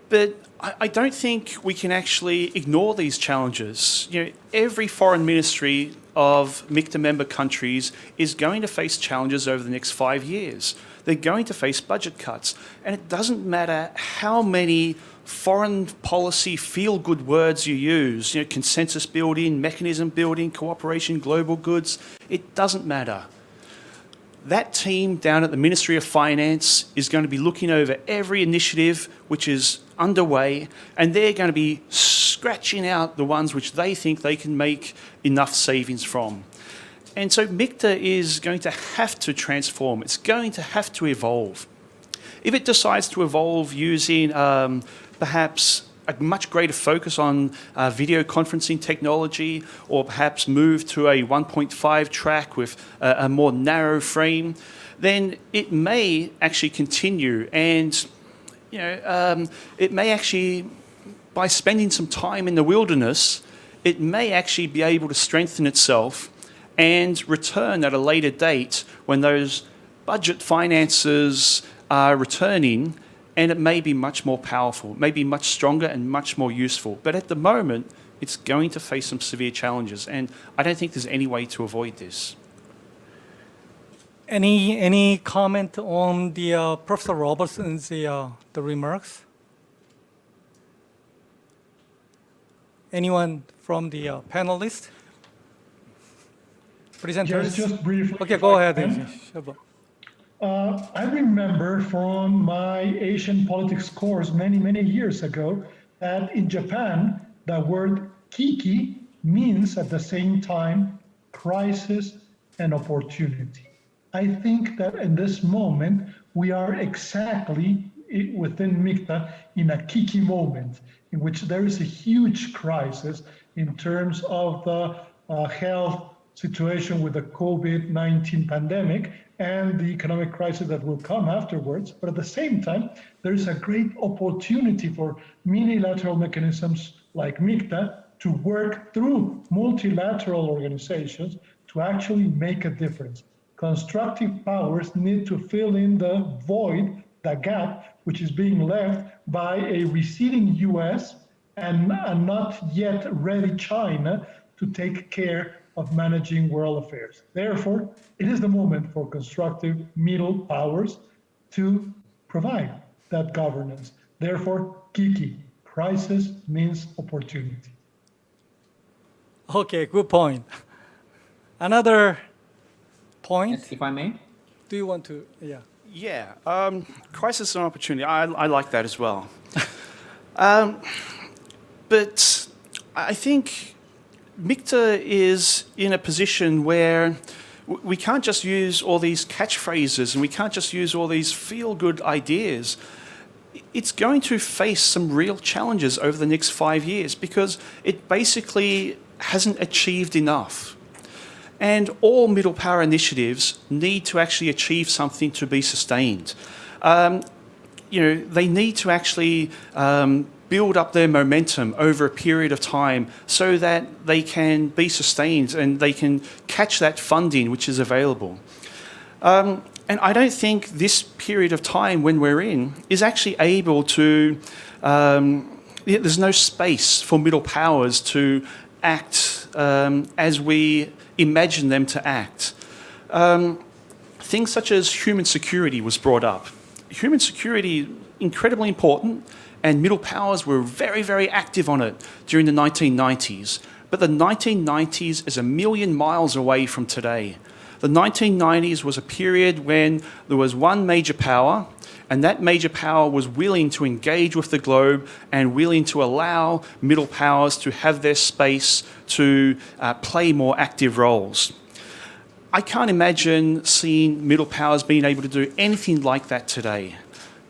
But I don't think we can actually ignore these challenges. Every foreign ministry of MIKTA member countries is going to face challenges over the next 5 years. They're going to face budget cuts. And it doesn't matter how many foreign policy feel-good words you use, consensus building, mechanism building, cooperation, global goods, it doesn't matter. that team down at the Ministry of Finance is going to be looking over every initiative which is underway, and they're going to be scratching out the ones which they think they can make enough savings from. And so MIKTA is going to have to transform. It's going to have to evolve. If it decides to evolve using perhaps a much greater focus on video conferencing technology, or perhaps move to a 1.5 track with a more narrow frame, then it may actually continue, and it may actually, by spending some time in the wilderness, it may actually be able to strengthen itself and return at a later date when those budget finances are returning, and it may be much more powerful, may be much stronger and much more useful. But at the moment, it's going to face some severe challenges, and I don't think there's any way to avoid this. Any comment on the Professor Robertson's the remarks? Anyone from the panelists? Presenters? Yes, just briefly. Okay, go ahead. Schiavon. I remember from my Asian politics course many years ago that in Japan, the word kiki means at the same time crisis and opportunity. I think that in this moment, we are exactly within MIKTA in a kiki moment in which there is a huge crisis in terms of the health situation with the COVID-19 pandemic and the economic crisis that will come afterwards. But at the same time, there is a great opportunity for multilateral mechanisms like MIKTA to work through multilateral organizations to actually make a difference. Constructive powers need to fill in the void, the gap, which is being left by a receding US and a not yet ready China to take care of managing world affairs. Therefore, it is the moment for constructive middle powers to provide that governance. Therefore, Kiki, crisis means opportunity. Okay, good point. Another point? Yes, if I may. Do you want to? Yeah. Yeah, crisis and opportunity. I like that as well. But I think MIKTA is in a position where we can't just use all these catchphrases and we can't just use all these feel-good ideas. It's going to face some real challenges over the next 5 years because it basically hasn't achieved enough. And all middle power initiatives need to actually achieve something to be sustained. They need to actually build up their momentum over a period of time so that they can be sustained and they can catch that funding which is available. And I don't think this period of time when we're in is actually able to, there's no space for middle powers to act as we imagine them to act. Things such as human security was brought up. Human security, incredibly important, and middle powers were very active on it during the 1990s. But the 1990s is a million miles away from today. The 1990s was a period when there was one major power, and that major power was willing to engage with the globe and willing to allow middle powers to have their space to play more active roles. I can't imagine seeing middle powers being able to do anything like that today.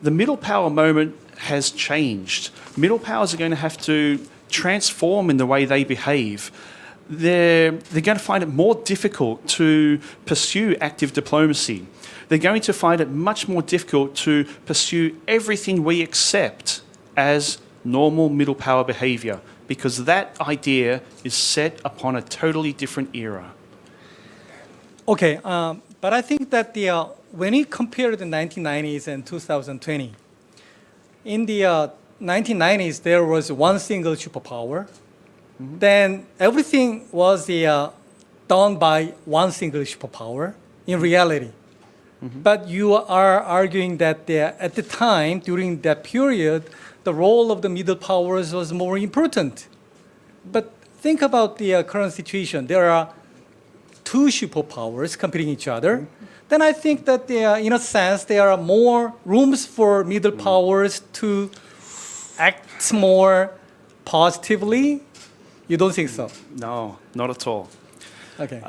The middle power moment has changed. Middle powers are going to have to transform in the way they behave. They're going to find it more difficult to pursue active diplomacy. They're going to find it much more difficult to pursue everything we accept as normal middle power behavior, because that idea is set upon a totally different era. Okay, but I think that when you compare the 1990s and 2020, in the 1990s, there was one single superpower. Mm-hmm. Then everything was done by one single superpower in reality. Mm-hmm. But you are arguing that at the time, during that period, the role of the middle powers was more important. But think about the current situation. There are two superpowers competing each other, then I think that in a sense there are more rooms for middle powers to act more positively. You don't think so? No, not at all. Okay.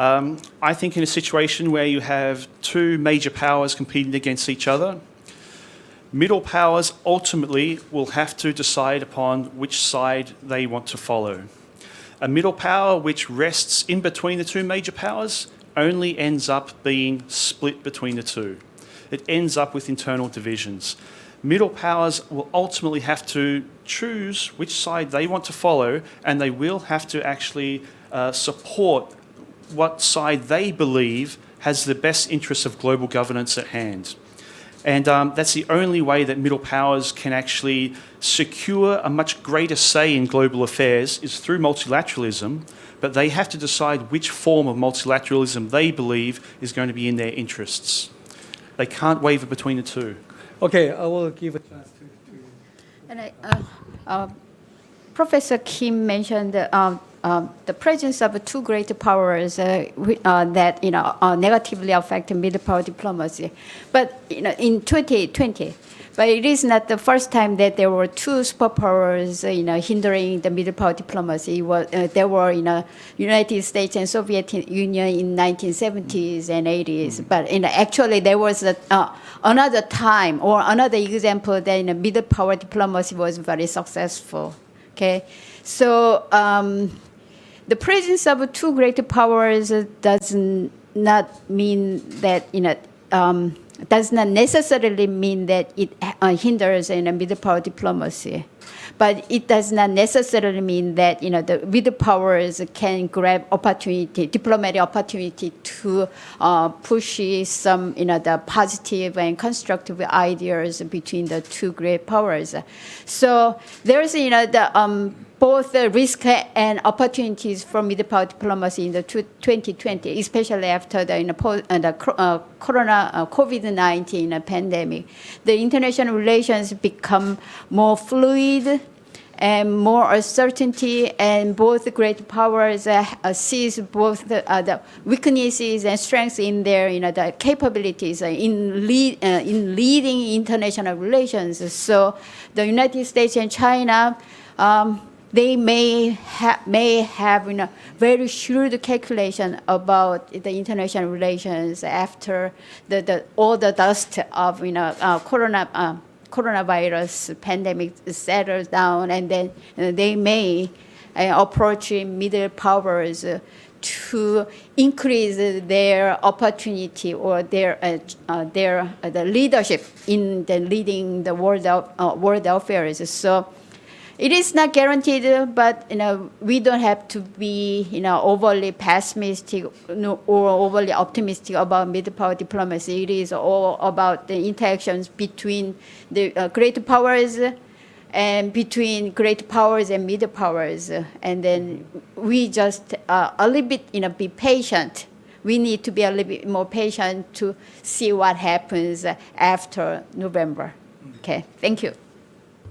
I think in a situation where you have two major powers competing against each other, middle powers ultimately will have to decide upon which side they want to follow. A middle power which rests in between the two major powers only ends up being split between the two. It ends up with internal divisions. Middle powers will ultimately have to choose which side they want to follow, and they will have to actually support what side they believe has the best interests of global governance at hand. And that's the only way that middle powers can actually secure a much greater say in global affairs is through multilateralism, but they have to decide which form of multilateralism they believe is going to be in their interests. They can't waver between the two. Okay, I will give a chance to you. And Professor Kim mentioned the presence of two great powers that negatively affect middle power diplomacy. But in 2020, but it is not the first time that there were two superpowers hindering the middle power diplomacy. There were United States and Soviet Union in 1970s and 80s. But actually there was another time or another example that middle power diplomacy was very successful. Okay, so the presence of two great powers does not mean that does not necessarily mean that it hinders middle power diplomacy, but it does not necessarily mean that the middle powers can grab opportunity, diplomatic opportunity to push some the positive and constructive ideas between the two great powers. So there's both the risk and opportunities for middle power diplomacy in the 2020, especially after the COVID-19 pandemic. The international relations become more fluid and more uncertainty, and both great powers sees both the weaknesses and strengths in their the capabilities in leading international relations. So the United States and China, they may have very shrewd calculation about the international relations after all the dust of coronavirus pandemic settles down, and then they may approach middle powers to increase their opportunity or their the leadership in the leading the world affairs. So it is not guaranteed, but we don't have to be overly pessimistic or overly optimistic about middle power diplomacy. It is all about the interactions between the great powers and between great powers and middle powers. And then we just a little bit be patient. We need to be a little bit more patient to see what happens after November. Okay, thank you.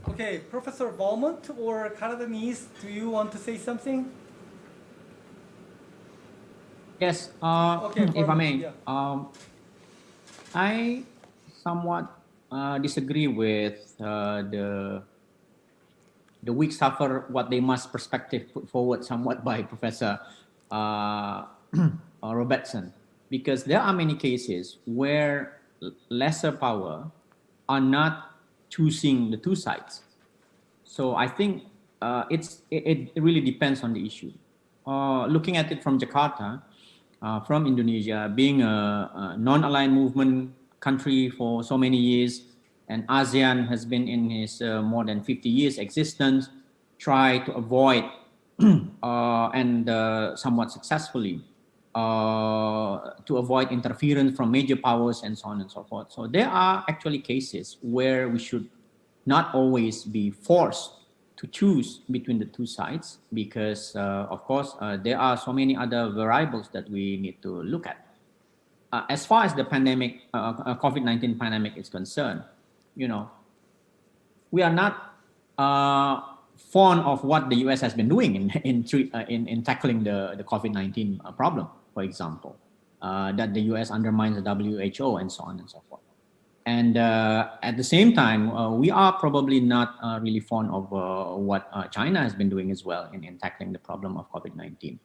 Okay, Professor Vermonte or Canadianese, do you want to say something? Yes, Okay, if I may. yeah. I somewhat disagree with the weak suffer what they must perspective put forward somewhat by Professor Robertson, because there are many cases where lesser power are not choosing the two sides. So I think it really depends on the issue. Looking at it from Jakarta, from Indonesia, being a non-aligned movement country for so many years, and ASEAN has been in his more than 50 years existence, try to avoid and somewhat successfully to avoid interference from major powers and so on and so forth. So there are actually cases where we should not always be forced to choose between the two sides, because of course there are so many other variables that we need to look at. As far as the pandemic, COVID-19 pandemic is concerned, we are not fond of what the US has been doing in tackling the COVID-19 problem. for example, that the US undermines the WHO and so on and so forth. And at the same time, we are probably not really fond of what China has been doing as well in tackling the problem of COVID-19.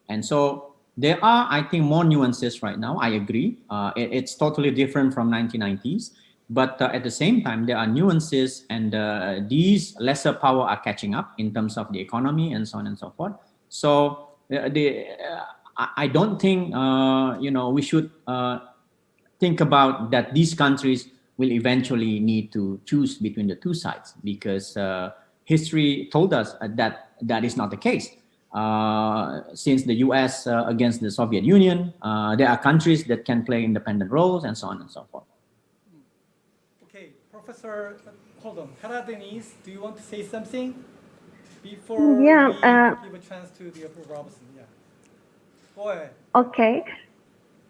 And so there are, I think, more nuances right now. I agree. It's totally different from 1990s. But at the same time, there are nuances, and these lesser power are catching up in terms of the economy and so on and so forth. So I don't think we should think about that these countries will eventually need to choose between the two sides, because history told us that is not the case. Since the US against the Soviet Union, there are countries that can play independent roles and so on and so forth. Okay, Professor, hold on. Hara Denise, do you want to say something before we give a chance to the Robertson? Yeah. Go ahead. Okay.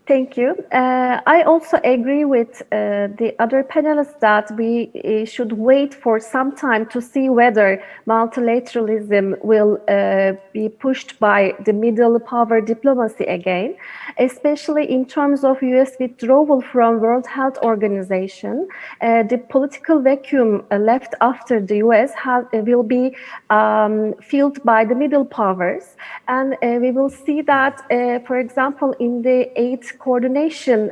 Thank you. I also agree with the other panelists that we should wait for some time to see whether multilateralism will be pushed by the middle power diplomacy again, especially in terms of US withdrawal from World Health Organization. The political vacuum left after the US will be filled by the middle powers. And we will see that, for example, in the aid coordination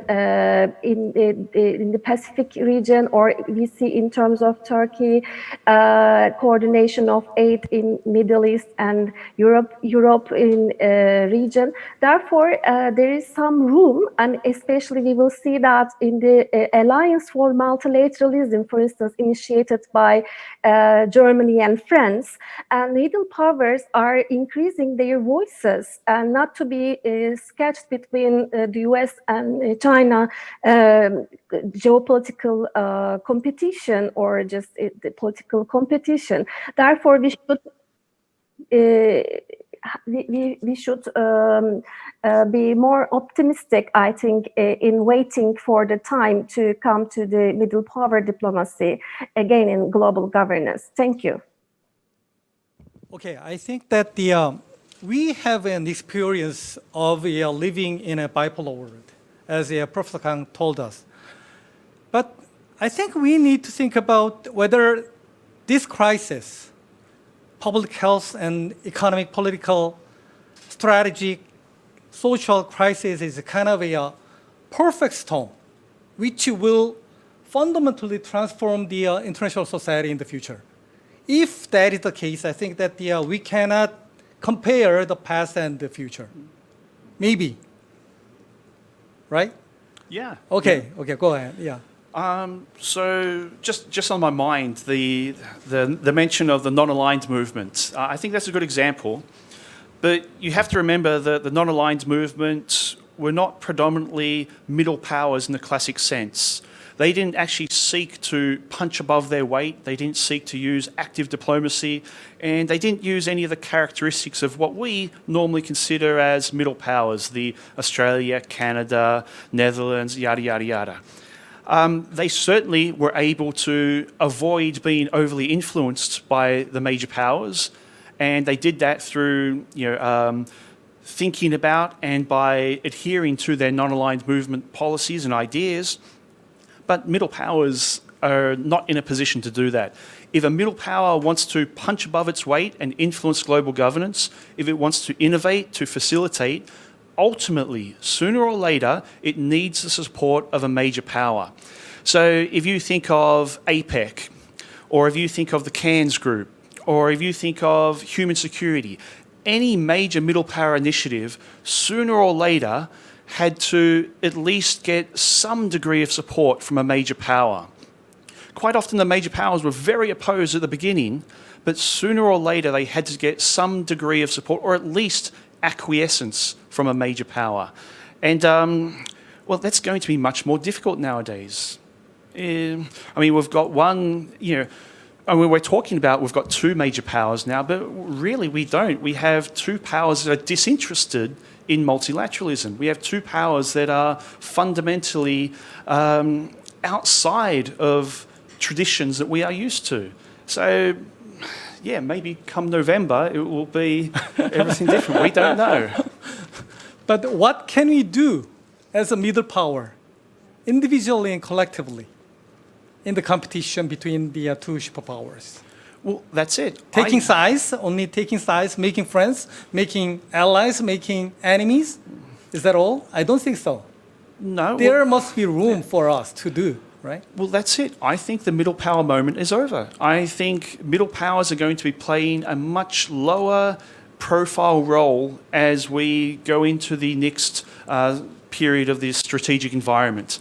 in the Pacific region, or we see in terms of Turkey, coordination of aid in Middle East and Europe in region. Therefore, there is some room, and especially we will see that in the Alliance for Multilateralism, for instance, initiated by Germany and France, and middle powers are increasing their voices, and not to be sketched between the US and China geopolitical competition, or just the political competition. Therefore, we should be more optimistic, I think, in waiting for the time to come to the middle power diplomacy again in global governance. Thank you. Okay, I think that we have an experience of living in a bipolar world, as Professor Kang told us. But I think we need to think about whether this crisis, public health and economic, political, strategic, social crisis, is kind of a perfect storm, which will fundamentally transform the international society in the future. If that is the case, I think that we cannot compare the past and the future. Maybe. Right? Yeah. Okay, okay, go ahead. Yeah. So just on my mind, the mention of the non-aligned movement, I think that's a good example. But you have to remember that the non-aligned movement were not predominantly middle powers in the classic sense. They didn't actually seek to punch above their weight. They didn't seek to use active diplomacy, and they didn't use any of the characteristics of what we normally consider as middle powers, the Australia, Canada, Netherlands, yada, yada, yada. They certainly were able to avoid being overly influenced by the major powers, and they did that through thinking about and by adhering to their non-aligned movement policies and ideas. But middle powers are not in a position to do that. If a middle power wants to punch above its weight and influence global governance, if it wants to innovate, to facilitate, ultimately, sooner or later, it needs the support of a major power. So if you think of APEC, or if you think of the KANG group, or if you think of human security, any major middle power initiative, sooner or later, had to at least get some degree of support from a major power. Quite often the major powers were very opposed at the beginning, but sooner or later they had to get some degree of support, or at least acquiescence from a major power. And well, that's going to be much more difficult nowadays. I mean, we've got one, we're talking about we've got two major powers now, but really we don't. We have two powers that are disinterested in multilateralism. We have two powers that are fundamentally outside of traditions that we are used to. So, yeah, maybe come November it will be everything different. We don't know. But what can we do as a middle power, individually and collectively, in the competition between the two superpowers? Well, that's it. Taking sides, only taking sides, making friends, making allies, making enemies? Is that all? I don't think so. No. There must be room for us to do, right? Well, that's it. I think the middle power moment is over. I think middle powers are going to be playing a much lower profile role as we go into the next period of this strategic environment.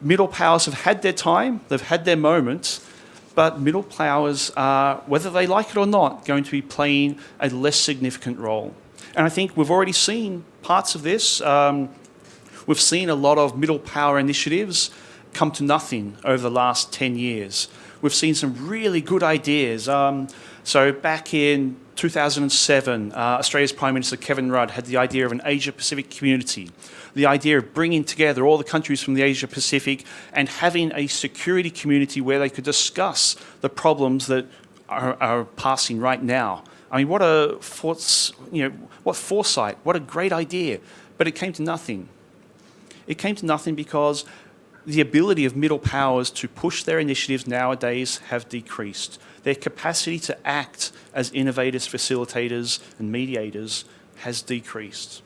Middle powers have had their time, they've had their moments, but middle powers are, whether they like it or not, going to be playing a less significant role. And I think we've already seen parts of this. We've seen a lot of middle power initiatives come to nothing over the last 10 years. We've seen some really good ideas. So back in 2007, Australia's Prime Minister Kevin Rudd had the idea of an Asia-Pacific community, the idea of bringing together all the countries from the Asia-Pacific and having a security community where they could discuss the problems that are passing right now. I mean, what foresight, what a great idea, but it came to nothing. It came to nothing because the ability of middle powers to push their initiatives nowadays have decreased. Their capacity to act as innovators, facilitators, and mediators has decreased.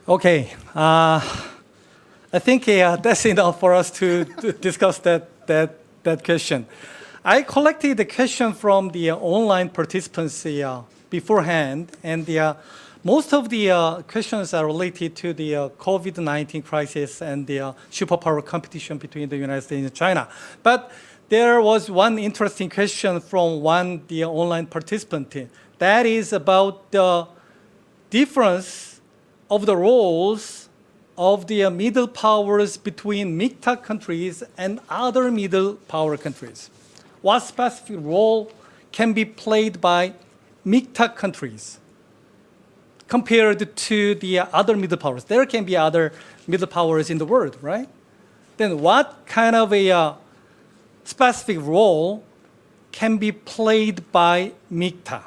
Okay, I think that's enough for us to discuss that question. I collected the question from the online participants beforehand, and most of the questions are related to the COVID-19 crisis and the superpower competition between the United States and China. But there was one interesting question from the online participant. That is about the difference of the roles of the middle powers between MIKTA countries and other middle power countries. What specific role can be played by MIKTA countries compared to the other middle powers? There can be other middle powers in the world, right? Then what kind of a specific role can be played by MIKTA?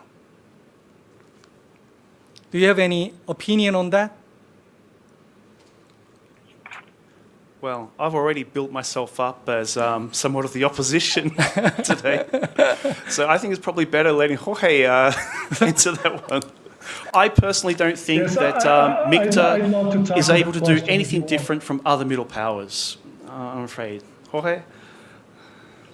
Do you have any opinion on that? Well, I've already built myself up as somewhat of the opposition today. So I think it's probably better letting Jorge answer that one. I personally don't think that MIKTA is able to do anything different from other middle powers, I'm afraid. Jorge?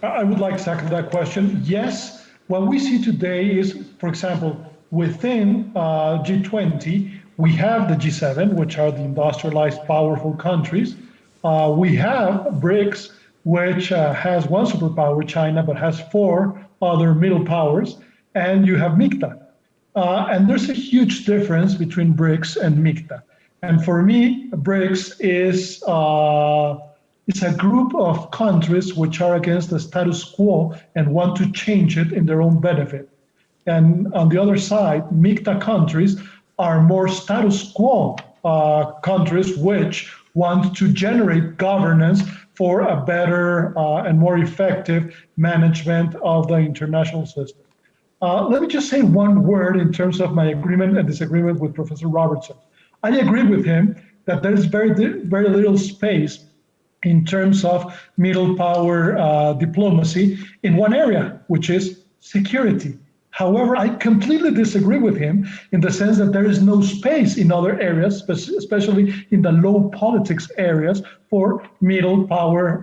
I would like to tackle that question. Yes, what we see today is, for example, within G20, we have the G7, which are the industrialized, powerful countries. We have BRICS, which has one superpower, China, but has 4 other middle powers. And you have MIKTA. And there's a huge difference between BRICS and MIKTA. And for me, BRICS is it's a group of countries which are against the status quo and want to change it in their own benefit. And on the other side, MIKTA countries are more status quo countries which want to generate governance for a better and more effective management of the international system. Let me just say one word in terms of my agreement and disagreement with Professor Robertson. I agree with him that there is very little space in terms of middle power diplomacy in one area, which is security. However, I completely disagree with him in the sense that there is no space in other areas, especially in the low politics areas, for middle power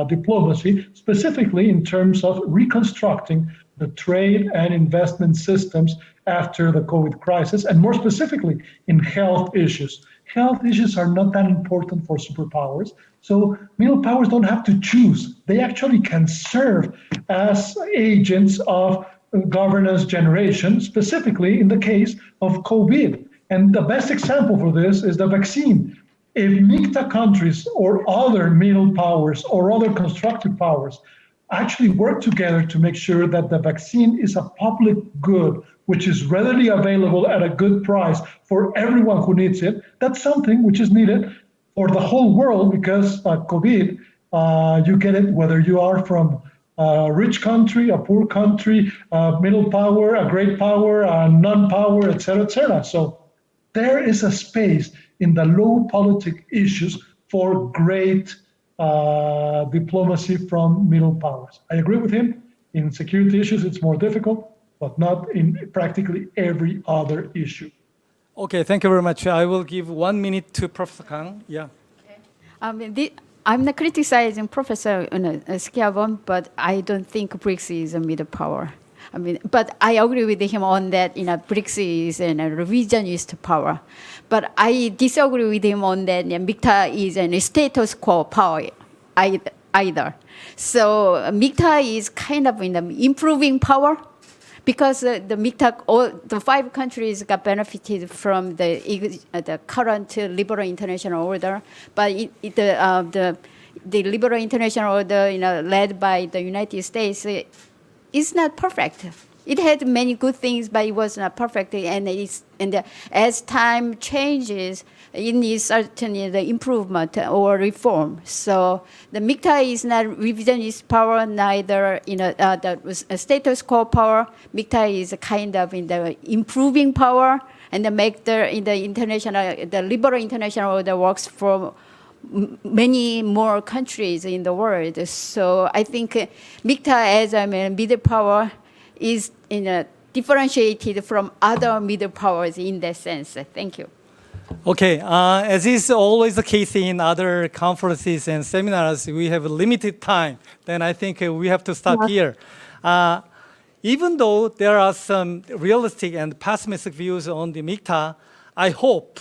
diplomacy, specifically in terms of reconstructing the trade and investment systems after the COVID crisis, and more specifically in health issues. Health issues are not that important for superpowers, so middle powers don't have to choose. They actually can serve as agents of governance generation, specifically in the case of COVID. And the best example for this is the vaccine. If MIKTA countries or other middle powers or other constructive powers actually work together to make sure that the vaccine is a public good, which is readily available at a good price for everyone who needs it, that's something which is needed for the whole world because COVID, you get it whether you are from a rich country, a poor country, a middle power, a great power, a non-power, et cetera, et cetera. So there is a space in the low politic issues for great diplomacy from middle powers. I agree with him. In security issues, it's more difficult, but not in practically every other issue. Okay, thank you very much. I will give 1 minute to Professor Kang. Yeah. I'm not criticizing Professor Schiavon, but I don't think BRICS is a middle power. But I agree with him on that. BRICS is a revisionist power, but I disagree with him on that. MIKTA is a status quo power either. So MIKTA is kind of improving power, because the MIKTA, all the 5 countries got benefited from the current liberal international order, but the liberal international order, led by the United States, is not perfect. It had many good things, but it was not perfect. And as time changes, it needs certainly the improvement or reform. So the MIKTA is not revisionist power, neither the status quo power. MIKTA is a kind of the improving power, and make the liberal international order works for many more countries in the world. So I think MIKTA as a middle power is differentiated from other middle powers in that sense. Thank you. Okay, as is always the case in other conferences and seminars, we have limited time. Then I think we have to stop here. Even though there are some realistic and pessimistic views on the MIKTA, I hope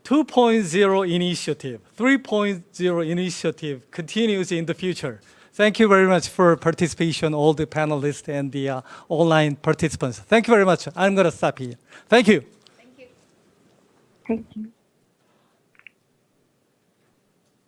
2.0 initiative, 3.0 initiative continues in the future. Thank you very much for participation, all the panelists and the online participants. Thank you very much. I'm going to stop here. Thank you. Thank you.